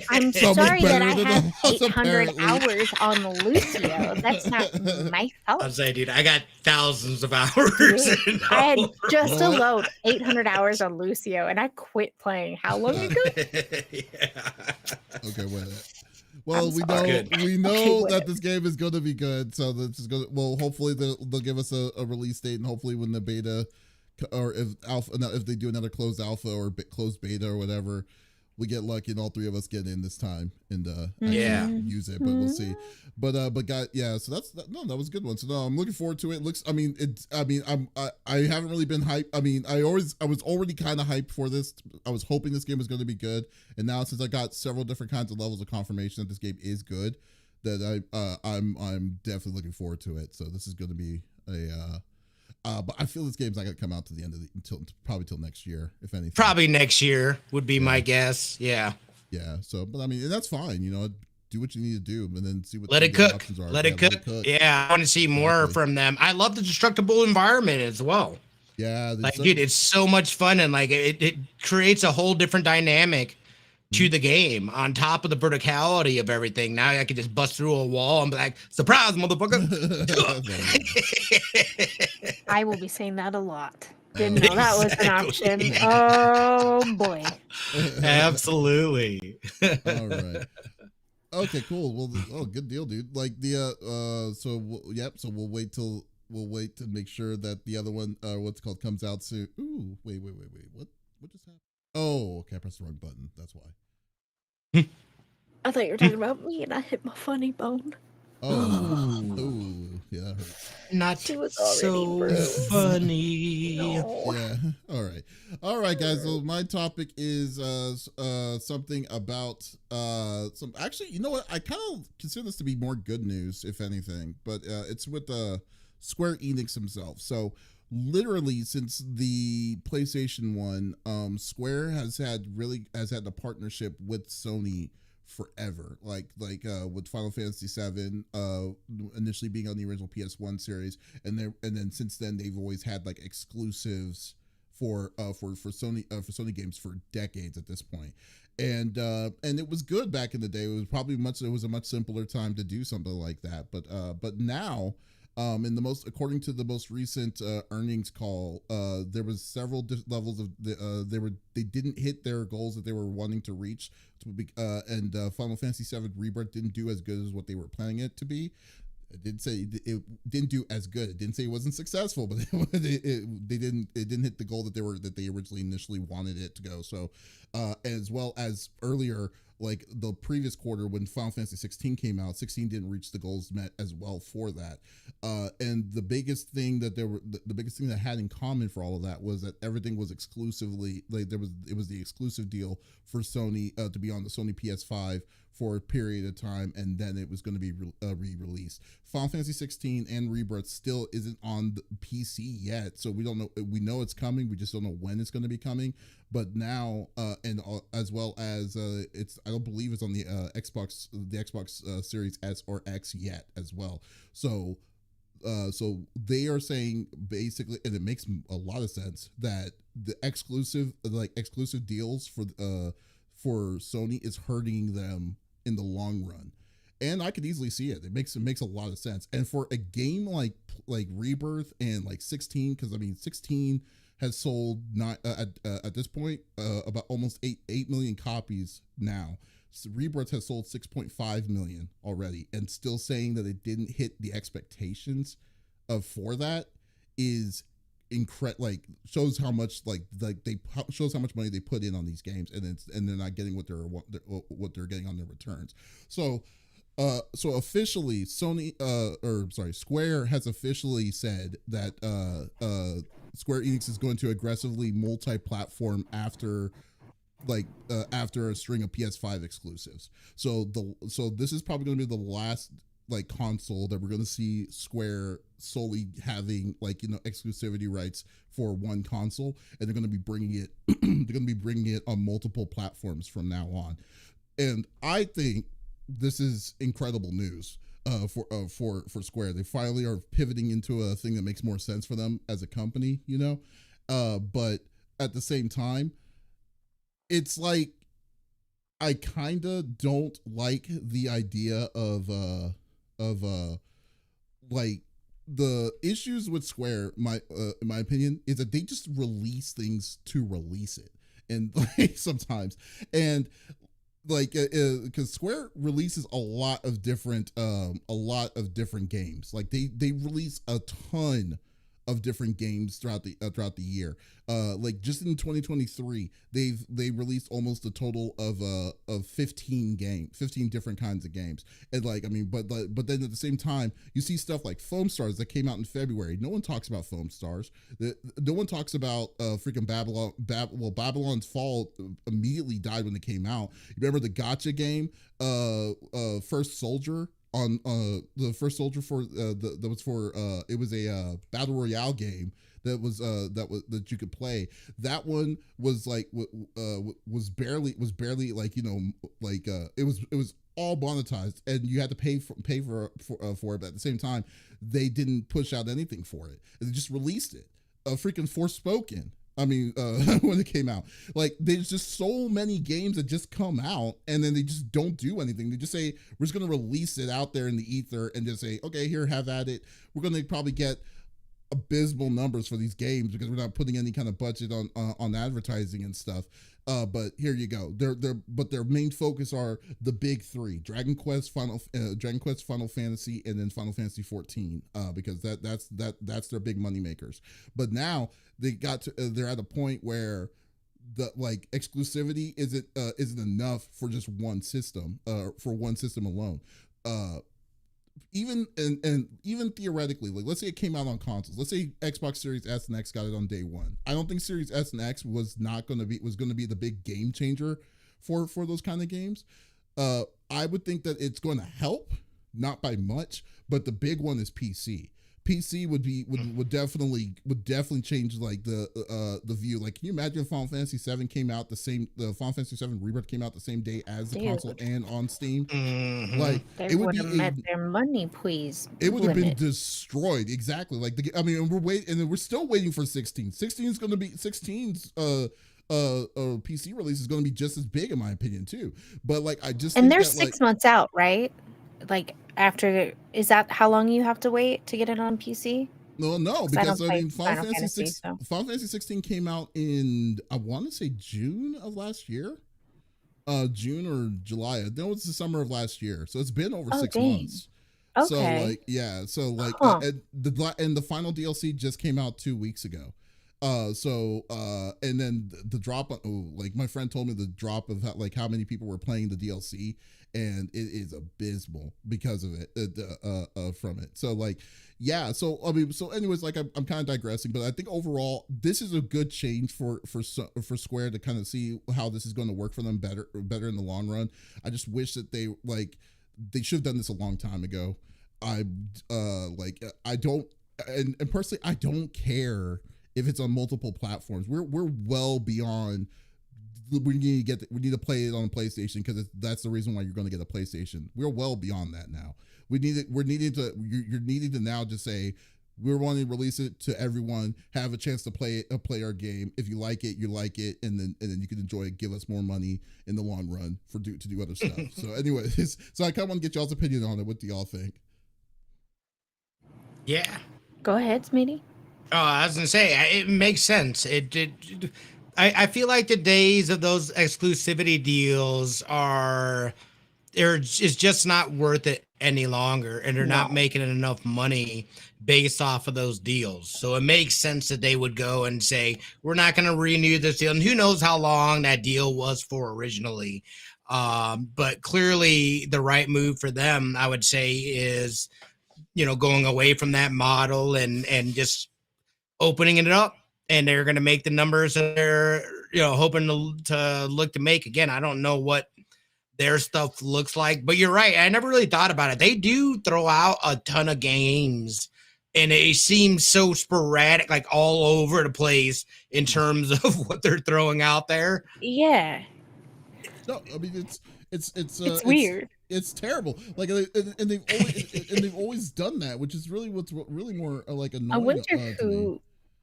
I'm sorry that I have 800 hours on Lucio. That's not my fault. I'm saying, dude, I got thousands of hours. I had just alone 800 hours on Lucio, and I quit playing how long ago? Okay, wait. Well, we know that this game is going to be good, so this is going. Well, hopefully they'll give us a release date, and hopefully when the beta, or if they do another closed alpha or closed beta or whatever, we get lucky and all three of us get in this time and use it. But we'll see. But guys, yeah. So that was a good one. So no, I'm looking forward to it. I haven't really been hyped. I mean, I was already kind of hyped for this. I was hoping this game was going to be good, and now since I got several different kinds of levels of confirmation that this game is good, that I'm definitely looking forward to it. So this is going to be a. But I feel this game's not going to come out to the end of probably till next year, if anything. Probably next year would be my guess. Yeah. Yeah. So, but I mean, and that's fine. Do what you need to do, and then see what let it cook. Let it cook. Yeah, I want to see more from them. I love the destructible environment as well. Yeah. Dude, it's so much fun, and it creates a whole different dynamic to the game on top of the verticality of everything. Now I can just bust through a wall and be like, surprise, motherfucker. I will be saying that a lot. Didn't know that was an option. Oh boy. Absolutely. All right. Okay, cool. Well, good deal, dude. Like so we'll wait to make sure that the other one, what's called, comes out soon. Ooh, wait. What just happened? Oh, okay, I pressed the wrong button. That's why. I thought you were talking about me, and I hit my funny bone. Oh, yeah, that hurts. Not so funny. No. Yeah. All right, guys. So my topic is something about some. Actually, you know what? I kind of consider this to be more good news, if anything. But it's with Square Enix himself. So literally since the PlayStation 1, Square has had a partnership with Sony forever, like with Final Fantasy VII initially being on the original PS1 series, and then since then they've always had like exclusives for Sony games for decades at this point. And it was good back in the day. It was a much simpler time to do something like that, but now according to the most recent earnings call, there was several levels of they didn't hit their goals that they were wanting to reach, and Final Fantasy VII Rebirth didn't do as good as what they were planning it to be. It didn't say it didn't do as good. It didn't say it wasn't successful, but it didn't hit the goal that they originally initially wanted it to go. So, as well as earlier, like the previous quarter when Final Fantasy 16 came out, 16 didn't reach the goals met as well for that. And the biggest thing that that had in common for all of that was that everything was exclusively it was the exclusive deal for Sony to be on the Sony PS5 for a period of time, and then it was going to be re-released. Final Fantasy 16 and Rebirth still isn't on the PC yet, so we don't know. We know it's coming, we just don't know when it's going to be coming. But now, and as well as I don't believe it's on the Xbox Series S or X yet as well. So they are saying basically, and it makes a lot of sense, that the exclusive deals for Sony is hurting them in the long run, and I could easily see it. It makes a lot of sense. And for a game like Rebirth and like 16, because I mean 16 has sold not at this point about almost 8 million copies now. Rebirth has sold 6.5 million already, and still saying that it didn't hit the expectations for that is incredible. Like, shows how much shows how much money they put in on these games, and they're not getting what they're getting on their returns. So officially Square has officially said that Square Enix is going to aggressively multi-platform after a string of PS5 exclusives. So this is probably going to be the last console that we're going to see Square solely having exclusivity rights for one console, and they're going to be bringing it on multiple platforms from now on. And I think this is incredible news for Square. They finally are pivoting into a thing that makes more sense for them as a company, but at the same time, it's like I kind of don't like the idea of the issues with Square, in my opinion, is that they just release things to release it, and sometimes, and because Square releases a lot of different games. Like they release a ton of different games throughout the year. Just in 2023, they released almost a total of 15 different kinds of games. And but then at the same time, you see stuff like Foam Stars that came out in February. No one talks about Foam Stars. No one talks about freaking Babylon. Babylon's Fall immediately died when it came out. You remember the gacha game, First Soldier? On the First Soldier it was a battle royale game that you could play. That one was barely it was all monetized, and you had to pay for it. But at the same time, they didn't push out anything for it. They just released it. Freaking Forspoken. When it came out, there's just so many games that just come out and then they just don't do anything. They just say, we're just going to release it out there in the ether and just say, okay, here, have at it. We're going to probably get abysmal numbers for these games because we're not putting any kind of budget on advertising and stuff. But here you go. Their main focus are the big three: Dragon Quest, Final Fantasy, and then Final Fantasy 14. Because that's their big money makers. But now they're at a point where the exclusivity isn't enough for just one system. For one system alone. Even theoretically, let's say it came out on consoles. Let's say Xbox Series S and X got it on day one. I don't think Series S and X was going to be the big game changer for those kind of games. I would think that it's going to help, not by much, but the big one is PC. PC would definitely change the view. Can you imagine if Final Fantasy 7 came out the Final Fantasy 7 Rebirth came out the same day as the console and on Steam? They it would have met their money please. It would have been destroyed. Exactly. We're still waiting for 16. 16's going to be 16's PC release is going to be just as big in my opinion too. But they're 6 months out, right? Is that how long you have to wait to get it on PC? No, because Final Fantasy 16 came out in, I want to say June of last year, June or July. I know it's the summer of last year, so it's been over 6 months. Okay. And the final DLC just came out 2 weeks ago. And then the drop, my friend told me the drop of how many people were playing the DLC, and it is abysmal because of it, from it. So anyways, I'm kind of digressing, but I think overall this is a good change for Square to kind of see how this is going to work for them better in the long run. I just wish that they should have done this a long time ago. Personally, I don't care if it's on multiple platforms. We're well beyond. We need to play it on PlayStation because that's the reason why you're going to get a PlayStation. We're well beyond that now. You're needing to now just say we're wanting to release it to everyone, have a chance to play our game. If you like it, and then you can enjoy it. Give us more money in the long run to do other stuff. So anyways, I kind of want to get y'all's opinion on it. What do y'all think? Yeah. Go ahead, Smitty. Oh, I was gonna say it makes sense. I feel like the days of those exclusivity deals is just not worth it any longer, and they're not No. making enough money based off of those deals. So it makes sense that they would go and say, we're not going to renew this deal. And who knows how long that deal was for originally. But clearly the right move for them, I would say, is, going away from that model and just opening it up. And they're going to make the numbers that they're, hoping to look to make. Again, I don't know what their stuff looks like, but you're right. I never really thought about it. They do throw out a ton of games, and it seems so sporadic, like all over the place in terms of what they're throwing out there. Yeah. No, I mean It's weird. It's terrible. Like, and they've always done that, which is really what's really more like annoying. I wonder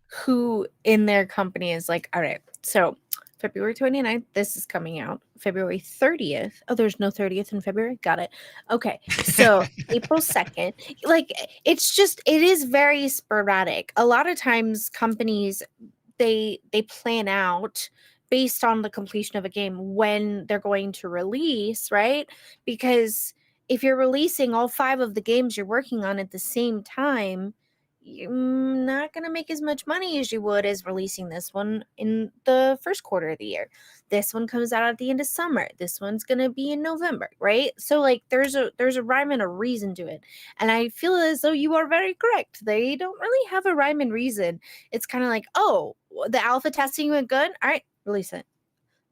who in their company is like, all right, so February 29th, this is coming out. February 30th. Oh, there's no 30th in February. Got it. Okay. So April 2nd. Like, it is very sporadic. A lot of times companies, they plan out based on the completion of a game when they're going to release, right? Because if you're releasing all 5 of the games you're working on at the same time, you're not going to make as much money as you would as releasing this one in the first quarter of the year. This one comes out at the end of summer. This one's going to be in November, right? So like there's a rhyme and a reason to it. And I feel as though you are very correct. They don't really have a rhyme and reason. It's kind of like, oh, the alpha testing went good. All right, release it.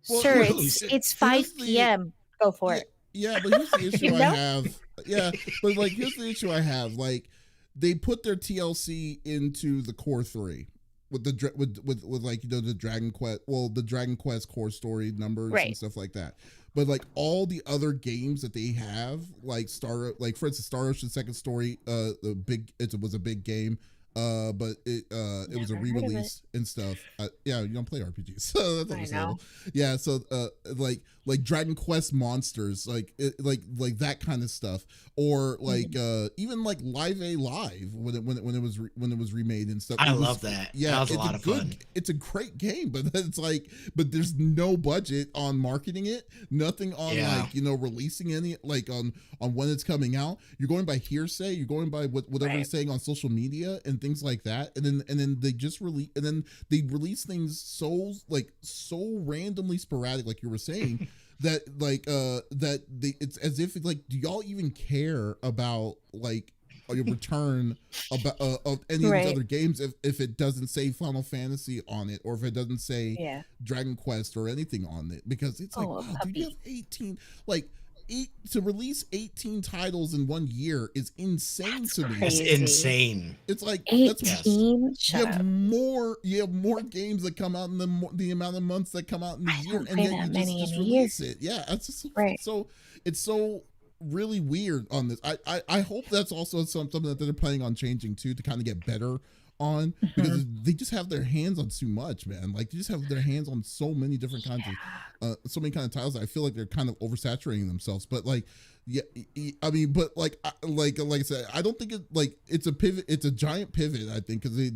Well, sure, here's it's 5 p.m. Go for it. Yeah, but here's the issue I have. Yeah, but like here's the issue I have. Like, they put their TLC into the core 3 with the with like, the Dragon Quest core story numbers and stuff like that. But like all the other games that they have, like for instance, Star Ocean Second Story, it was a big game. But it was a re-release and stuff. Yeah, you don't play RPGs, so that's understandable. Yeah, so like Dragon Quest Monsters, like that kind of stuff, or like even like Live A Live when it was remade and stuff. I love that. Yeah, that was a lot of fun. It's a great game, but it's like, but there's no budget on marketing it, nothing on like releasing any like on when it's coming out. You're going by hearsay. You're going by whatever it's saying on social media and things like that, and then they just release things so randomly sporadic, like you were saying, that it's as if like, do y'all even care about like a return of any of these other games if it doesn't say Final Fantasy on it, or if it doesn't say Dragon Quest or anything on it? Because it's like, wow, dude, you have 18 to release 18 titles in 1 year is insane to me. It's insane. It's like 18. You have more games that come out in the amount of months that come out in the year, and yet you just release it. Yeah, it's just it's so really weird on this. I hope that's also something that they're planning on changing too, to kind of get better on, because they just have their hands on too much, man. Like, they just have their hands on so many different kinds of so many kind of titles that I feel like they're kind of oversaturating themselves. But like, yeah, I mean, but like I said, I don't think it's a pivot. It's a giant pivot, I think, because they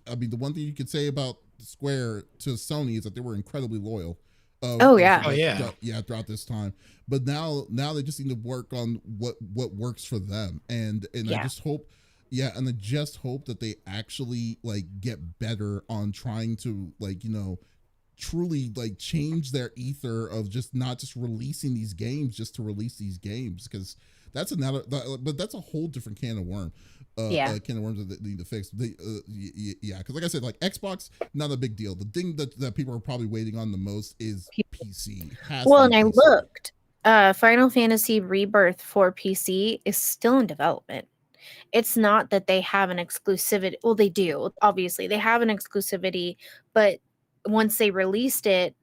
I mean, the one thing you could say about Square to Sony is that they were incredibly loyal. Throughout this time, but now they just need to work on what works for them, and I just hope. Yeah, and I just hope that they actually like get better on trying to truly like change their ether of just not just releasing these games just to release these games, because that's a whole different can of worms that they need to fix. Because like I said, like Xbox, not a big deal. The thing that people are probably waiting on the most is PC. I looked. Final Fantasy Rebirth for PC is still in development. It's not that they have an exclusivity. Well, they do. Obviously, they have an exclusivity, but once they released it,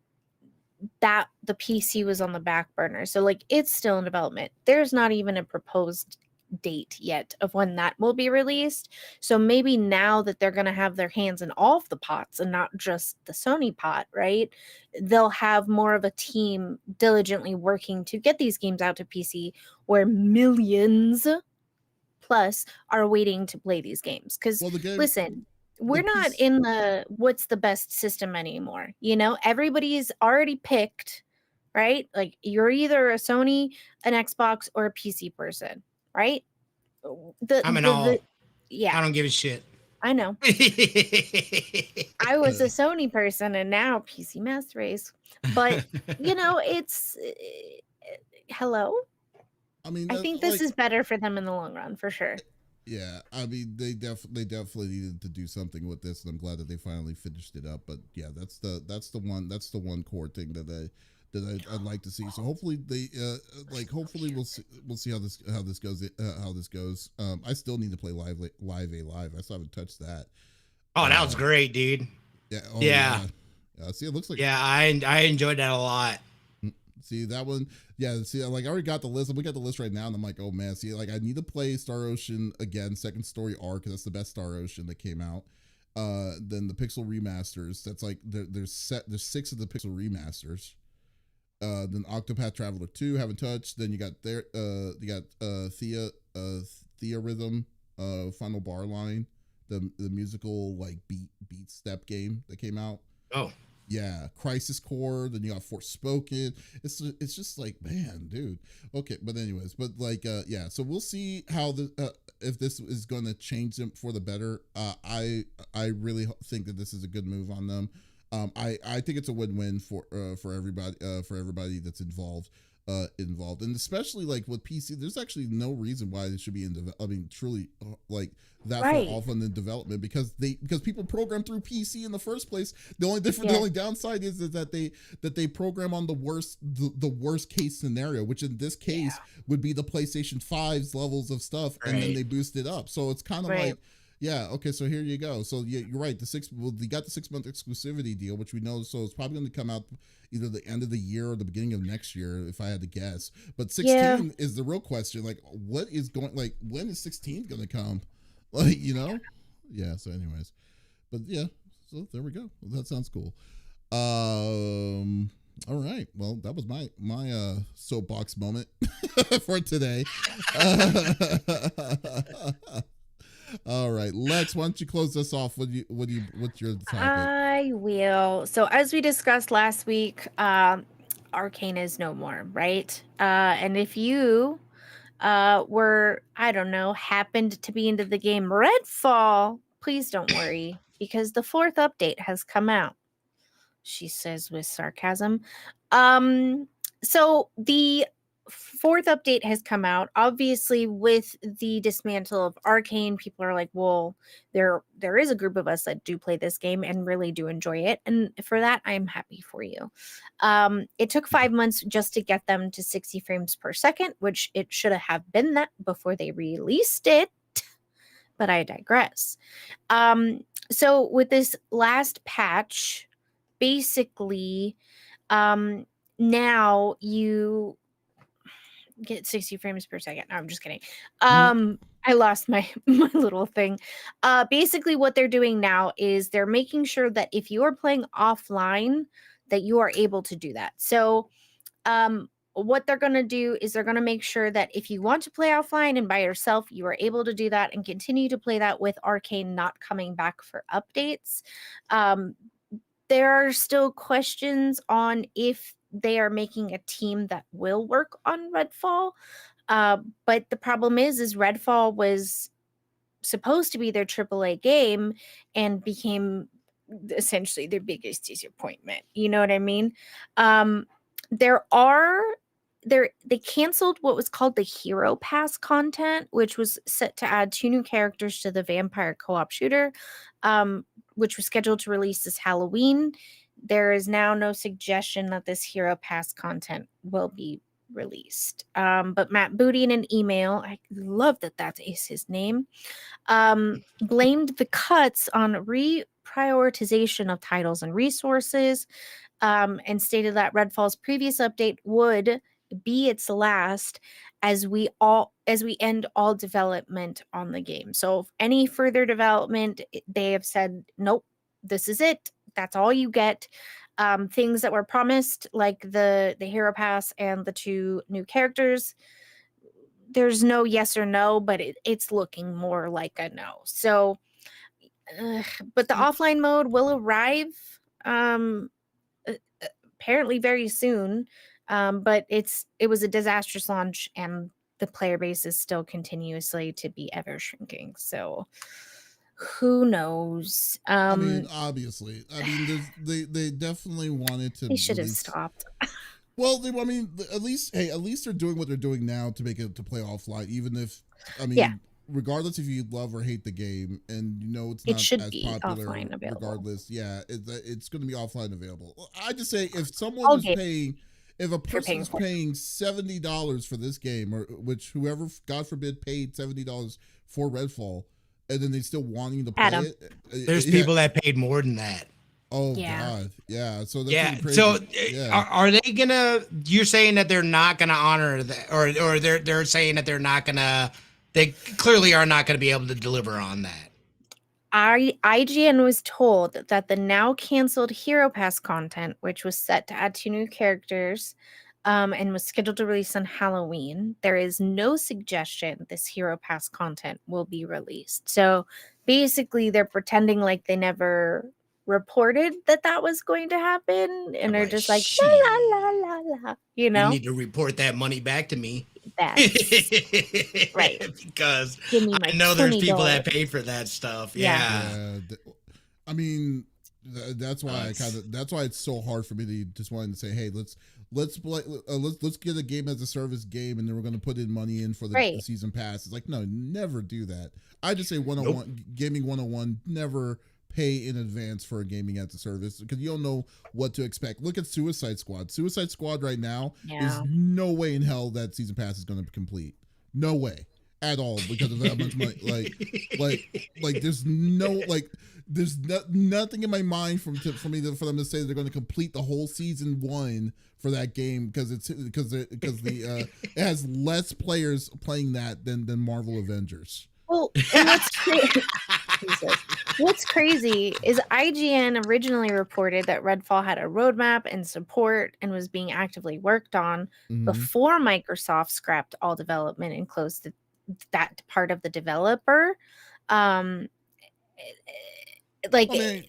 that the PC was on the back burner. So like, it's still in development. There's not even a proposed date yet of when that will be released. So maybe now that they're going to have their hands in all of the pots and not just the Sony pot, right? They'll have more of a team diligently working to get these games out to PC, where millions plus are waiting to play these games. Because listen, we're not in the what's the best system anymore. Everybody's already picked, right? Like you're either a Sony, an Xbox, or a PC person, right? I'm in all. Yeah, I don't give a shit. I know. I was a Sony person and now PC master race. But it's hello. I mean, I think this is better for them in the long run, for sure. Yeah, I mean, they definitely needed to do something with this, and I'm glad that they finally finished it up. But yeah, that's the one core thing that I'd like to see. So hopefully hopefully we'll see how this goes. I still need to play live. I still haven't touched that. Oh, that was great, dude. Yeah. Yeah. See, it looks like. Yeah, I enjoyed that a lot. See that one, yeah. See, like I already got the list. We got the list right now, and I'm like, oh man. See, like I need to play Star Ocean again, Second Story Arc, because that's the best Star Ocean that came out. Then the Pixel remasters. That's like there's 6 of the Pixel remasters. Then Octopath Traveler 2, haven't touched. Then you got Thea Rhythm, Final Bar Line, the musical like beat step game that came out. Oh. Yeah, Crisis Core. Then you got Forspoken. It's just like, man, dude. Okay, but anyways, yeah. So we'll see how if this is going to change them for the better. I really think that this is a good move on them. I think it's a win-win for everybody that's involved, and especially like with PC. There's actually no reason why they should be truly like that far off in the development because people program through PC in the first place. The only downside is that they program on the worst case scenario, which in this case would be the PlayStation 5's levels of stuff, and then they boost it up. So it's kind of like. Yeah. Okay. So here you go. So yeah, you're right. They got the 6-month exclusivity deal, which we know. So it's probably going to come out either the end of the year or the beginning of next year, if I had to guess. But 16 is the real question. Like, when is 16 going to come? Like, Yeah. So, anyways, but yeah. So there we go. Well, that sounds cool. All right. Well, that was my soapbox moment for today. All right, Lex, why don't you close us off? What's your topic? I will. So as we discussed last week, Arcane is no more, right? And if you were, I don't know, happened to be into the game Redfall, please don't worry, because the 4th update has come out, she says with sarcasm. So the 4th update has come out. Obviously, with the dismantle of Arcane, people are like, well, there is a group of us that do play this game and really do enjoy it. And for that, I'm happy for you. It took 5 months just to get them to 60 frames per second, which it should have been that before they released it. But I digress. So with this last patch, basically, now you get 60 frames per second. No, I'm just kidding. I lost my little thing. Basically what they're doing now is they're making sure that if you are playing offline, that you are able to do that. So what they're going to do is they're going to make sure that if you want to play offline and by yourself, you are able to do that and continue to play that with Arcane not coming back for updates. There are still questions on if they are making a team that will work on Redfall. But the problem is Redfall was supposed to be their AAA game and became essentially their biggest disappointment. You know what I mean? They canceled what was called the Hero Pass content, which was set to add 2 new characters to the vampire co-op shooter, which was scheduled to release this Halloween. There is now no suggestion that this Hero Pass content will be released. But Matt Booty in an email, I love that is his name, blamed the cuts on reprioritization of titles and resources, and stated that Redfall's previous update would be its last as we end all development on the game. So if any further development, they have said, nope, this is it. That's all you get. Things that were promised, like the Hero Pass and the 2 new characters, there's no yes or no, but it's looking more like a no. So But the offline mode will arrive uh, apparently very soon. But it was a disastrous launch, and the player base is still continuously to be ever shrinking. So who knows? I mean, obviously, they definitely wanted to. They should have stopped. Well, at least they're doing what they're doing now to make it to play offline, even if, regardless if you love or hate the game, and it's not should as be popular, offline available. regardless, it's going to be offline available. I just say if someone is paying, if a person is paying $70 for this game, or which whoever, God forbid, paid $70 for Redfall, and then they still wanting to play it, there's people that paid more than that. Oh God, yeah. So that's crazy. So are they gonna? You're saying that they're not gonna honor that, or they're saying that they're not gonna. They clearly are not gonna be able to deliver on that. IGN was told that the now canceled Hero Pass content, which was set to add 2 new characters, and was scheduled to release on Halloween, there is no suggestion this Hero Pass content will be released. So basically, they're pretending like they never reported that was going to happen, and they're just like la la la la la. You need to report that money back to me. That's right, because I know there's people that paid for that stuff. Yeah. I mean, that's why that's why it's so hard for me to just wanting to say, hey, let's get a game as a service game, and then we're going to put in money in for the season pass. It's like, no, never do that. I just say 101 gaming 101, never pay in advance for a gaming as a service, because you don't know what to expect. Look at Suicide Squad. Suicide Squad right now is no way in hell that season pass is going to complete. No way at all, because of that much money. Like there's no nothing in my mind for them to say they're going to complete the whole season 1 for that game, because it has less players playing that than Marvel Avengers. Well, and what's crazy is IGN originally reported that Redfall had a roadmap and support and was being actively worked on before Microsoft scrapped all development and closed that part of the developer. They're like, yeah,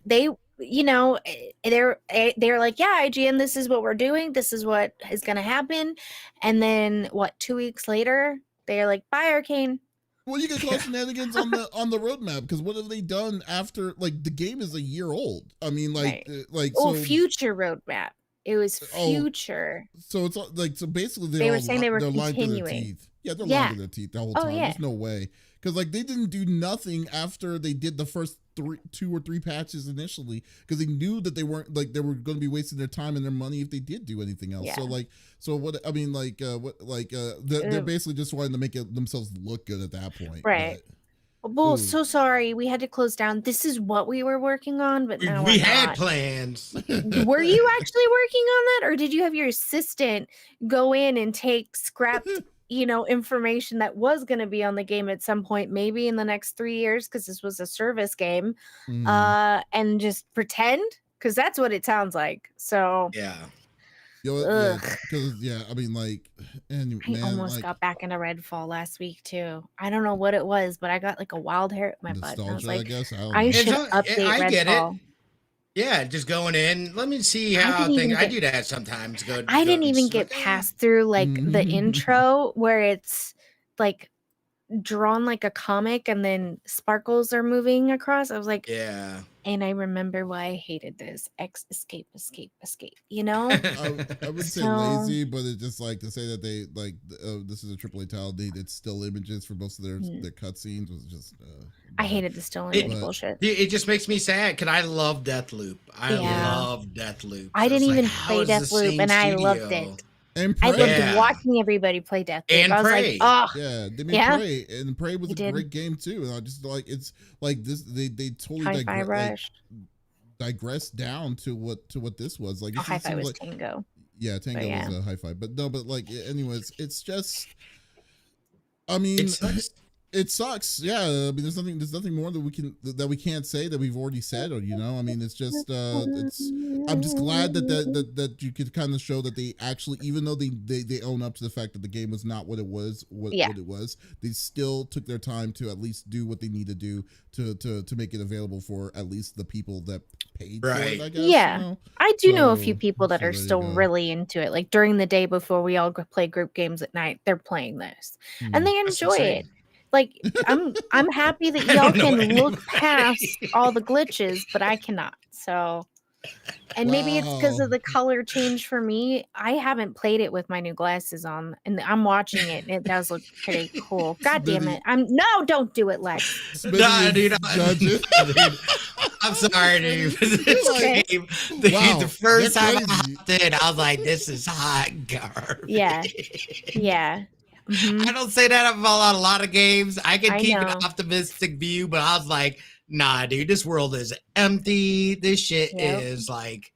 IGN, this is what we're doing. This is what is going to happen. And then 2 weeks later, they're like, bye, Arcane. Well, you can call shenanigans on the roadmap, because what have they done after? Like, the game is a year old. I mean, future roadmap. It was future. So it's so basically they were saying they were lying continuing. To their teeth. Yeah, they're lying to their teeth the whole time. There's no way, because they didn't do nothing after they did the first 2 or 3 patches initially, because they knew that they were going to be wasting their time and their money if they did do anything else. They're basically just wanting to make themselves look good at that point, right? Well, so sorry, we had to close down. This is what we were working on, but now we had plans. Were you actually working on that, or did you have your assistant go in and take scrapped information that was going to be on the game at some point, maybe in the next 3 years, because this was a service game, and just pretend? Because that's what it sounds like. So I almost got back into Redfall last week too. I don't know what it was, but I got like a wild hair at my butt. I was like, I should update Redfall. Get it. Yeah, just going in. Let me see how I do that sometimes. I didn't even get past through the intro, where it's like drawn like a comic and then sparkles are moving across. I was like, yeah. And I remember why I hated this. Escape. I would say lazy, but it's just to say that they this is a AAA title. They did still images for most of their cutscenes was just. I hated the still image bullshit. It just makes me sad, because I love Deathloop. I love Deathloop. I didn't even play Deathloop, and I loved it. And I loved watching everybody play Deathloop. And I was Prey. Like, oh, yeah, they made Prey, and Prey was a great game too. And I just it's like this. They totally digressed down to what this was like. Hi-Fi was Tango. Yeah, Tango was a Hi-Fi, but no, anyways, it's just. I mean, It sucks. Yeah, I mean, there's nothing more that we can't say that we've already said, or I mean, it's just I'm just glad that you could kind of show that they actually, even though they own up to the fact that the game was not what it was, what it was, they still took their time to at least do what they need to do to make it available for at least the people that paid for it, I guess. Yeah. I do know a few people that are still really into it. Like during the day before we all play group games at night, they're playing this and they enjoy it. Like I'm happy that y'all can look past all the glitches, but I cannot. So, and maybe it's because of the color change for me. I haven't played it with my new glasses on, and I'm watching it, and it does look pretty cool. God damn it! Don't do it, Lex. Nah, dude, I'm sorry, dude. The first time I hopped in, I was like, "This is hot garbage." Yeah. Mm-hmm. I don't say that about a lot of games. I can keep an optimistic view, but I was like, nah, dude, this world is empty. This shit is like,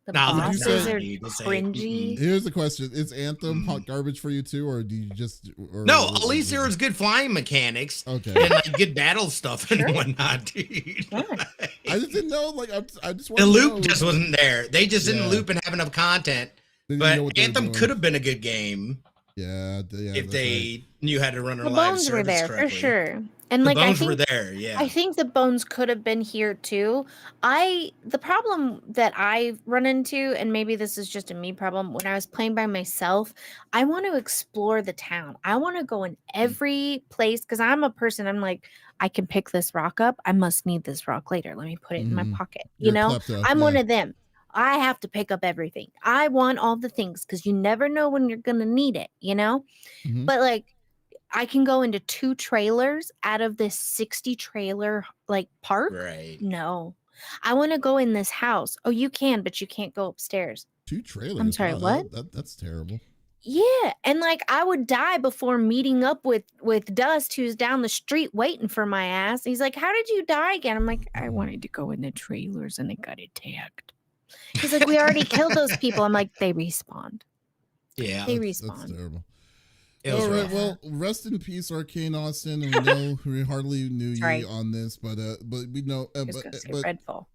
the bosses are cringy. Here's the question: is Anthem hot garbage for you too, or do you just? No, at least there was good flying mechanics. Okay. And like good battle stuff and whatnot, dude. I just didn't know. Like, I just the loop just wasn't there. They just didn't loop and have enough content. But Anthem could have been a good game. Yeah. If they knew how to run the live bones were there correctly. for sure, and the like bones were there. Yeah, I think the bones could have been here too. The problem that I run into, and maybe this is just a me problem, when I was playing by myself, I want to explore the town. I want to go in every place because I'm a person. I'm like, I can pick this rock up. I must need this rock later. Let me put it in my pocket. I'm one of them. I have to pick up everything. I want all the things because you never know when you're going to need it, But like, I can go into 2 trailers out of this 60 trailer like park. Right. No, I want to go in this house. Oh, you can, but you can't go upstairs. 2 trailers. I'm sorry, what? That's terrible. Yeah, and like I would die before meeting up with Dust, who's down the street waiting for my ass. He's like, "How did you die again?" I'm like, "I wanted to go in the trailers and it got attacked." He's like, "We already killed those people." I'm like, "They respawned." Yeah, they respawned. That's terrible. All right, well, rest in peace, Arcane Austin. And we know we hardly knew you on this, but we know. But Redfall.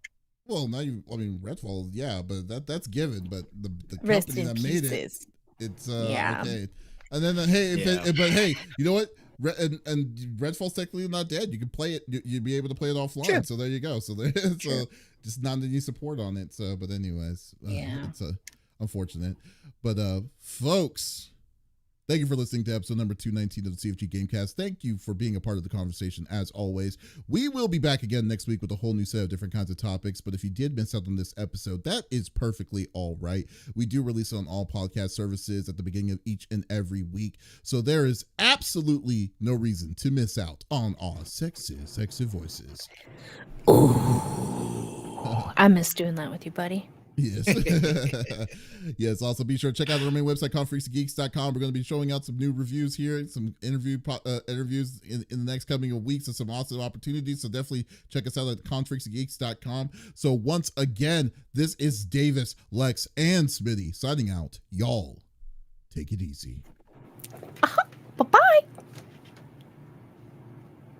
Well, now Redfall, yeah, but that's given. But the company that made it, it's okay. And then but hey, you know what? And Redfall's technically not dead. You can play it. You'd be able to play it offline. True. So there you go. So just not any support on it. So, but anyways, it's unfortunate. But folks, thank you for listening to episode number 219 of the CFG Game Cast. Thank you for being a part of the conversation as always. We will be back again next week with a whole new set of different kinds of topics. But if you did miss out on this episode, that is perfectly all right. We do release it on all podcast services at the beginning of each and every week. So there is absolutely no reason to miss out on our sexy voices. Oh, I miss doing that with you, buddy. Yes. Yes. Also, be sure to check out our main website, confreaksgeeks.com. We're going to be showing out some new reviews here, some interviews in the next coming weeks, and some awesome opportunities. So definitely check us out at confreaksgeeks.com. So once again, this is Davis, Lex, and Smitty signing out. Y'all, take it easy. Bye-bye.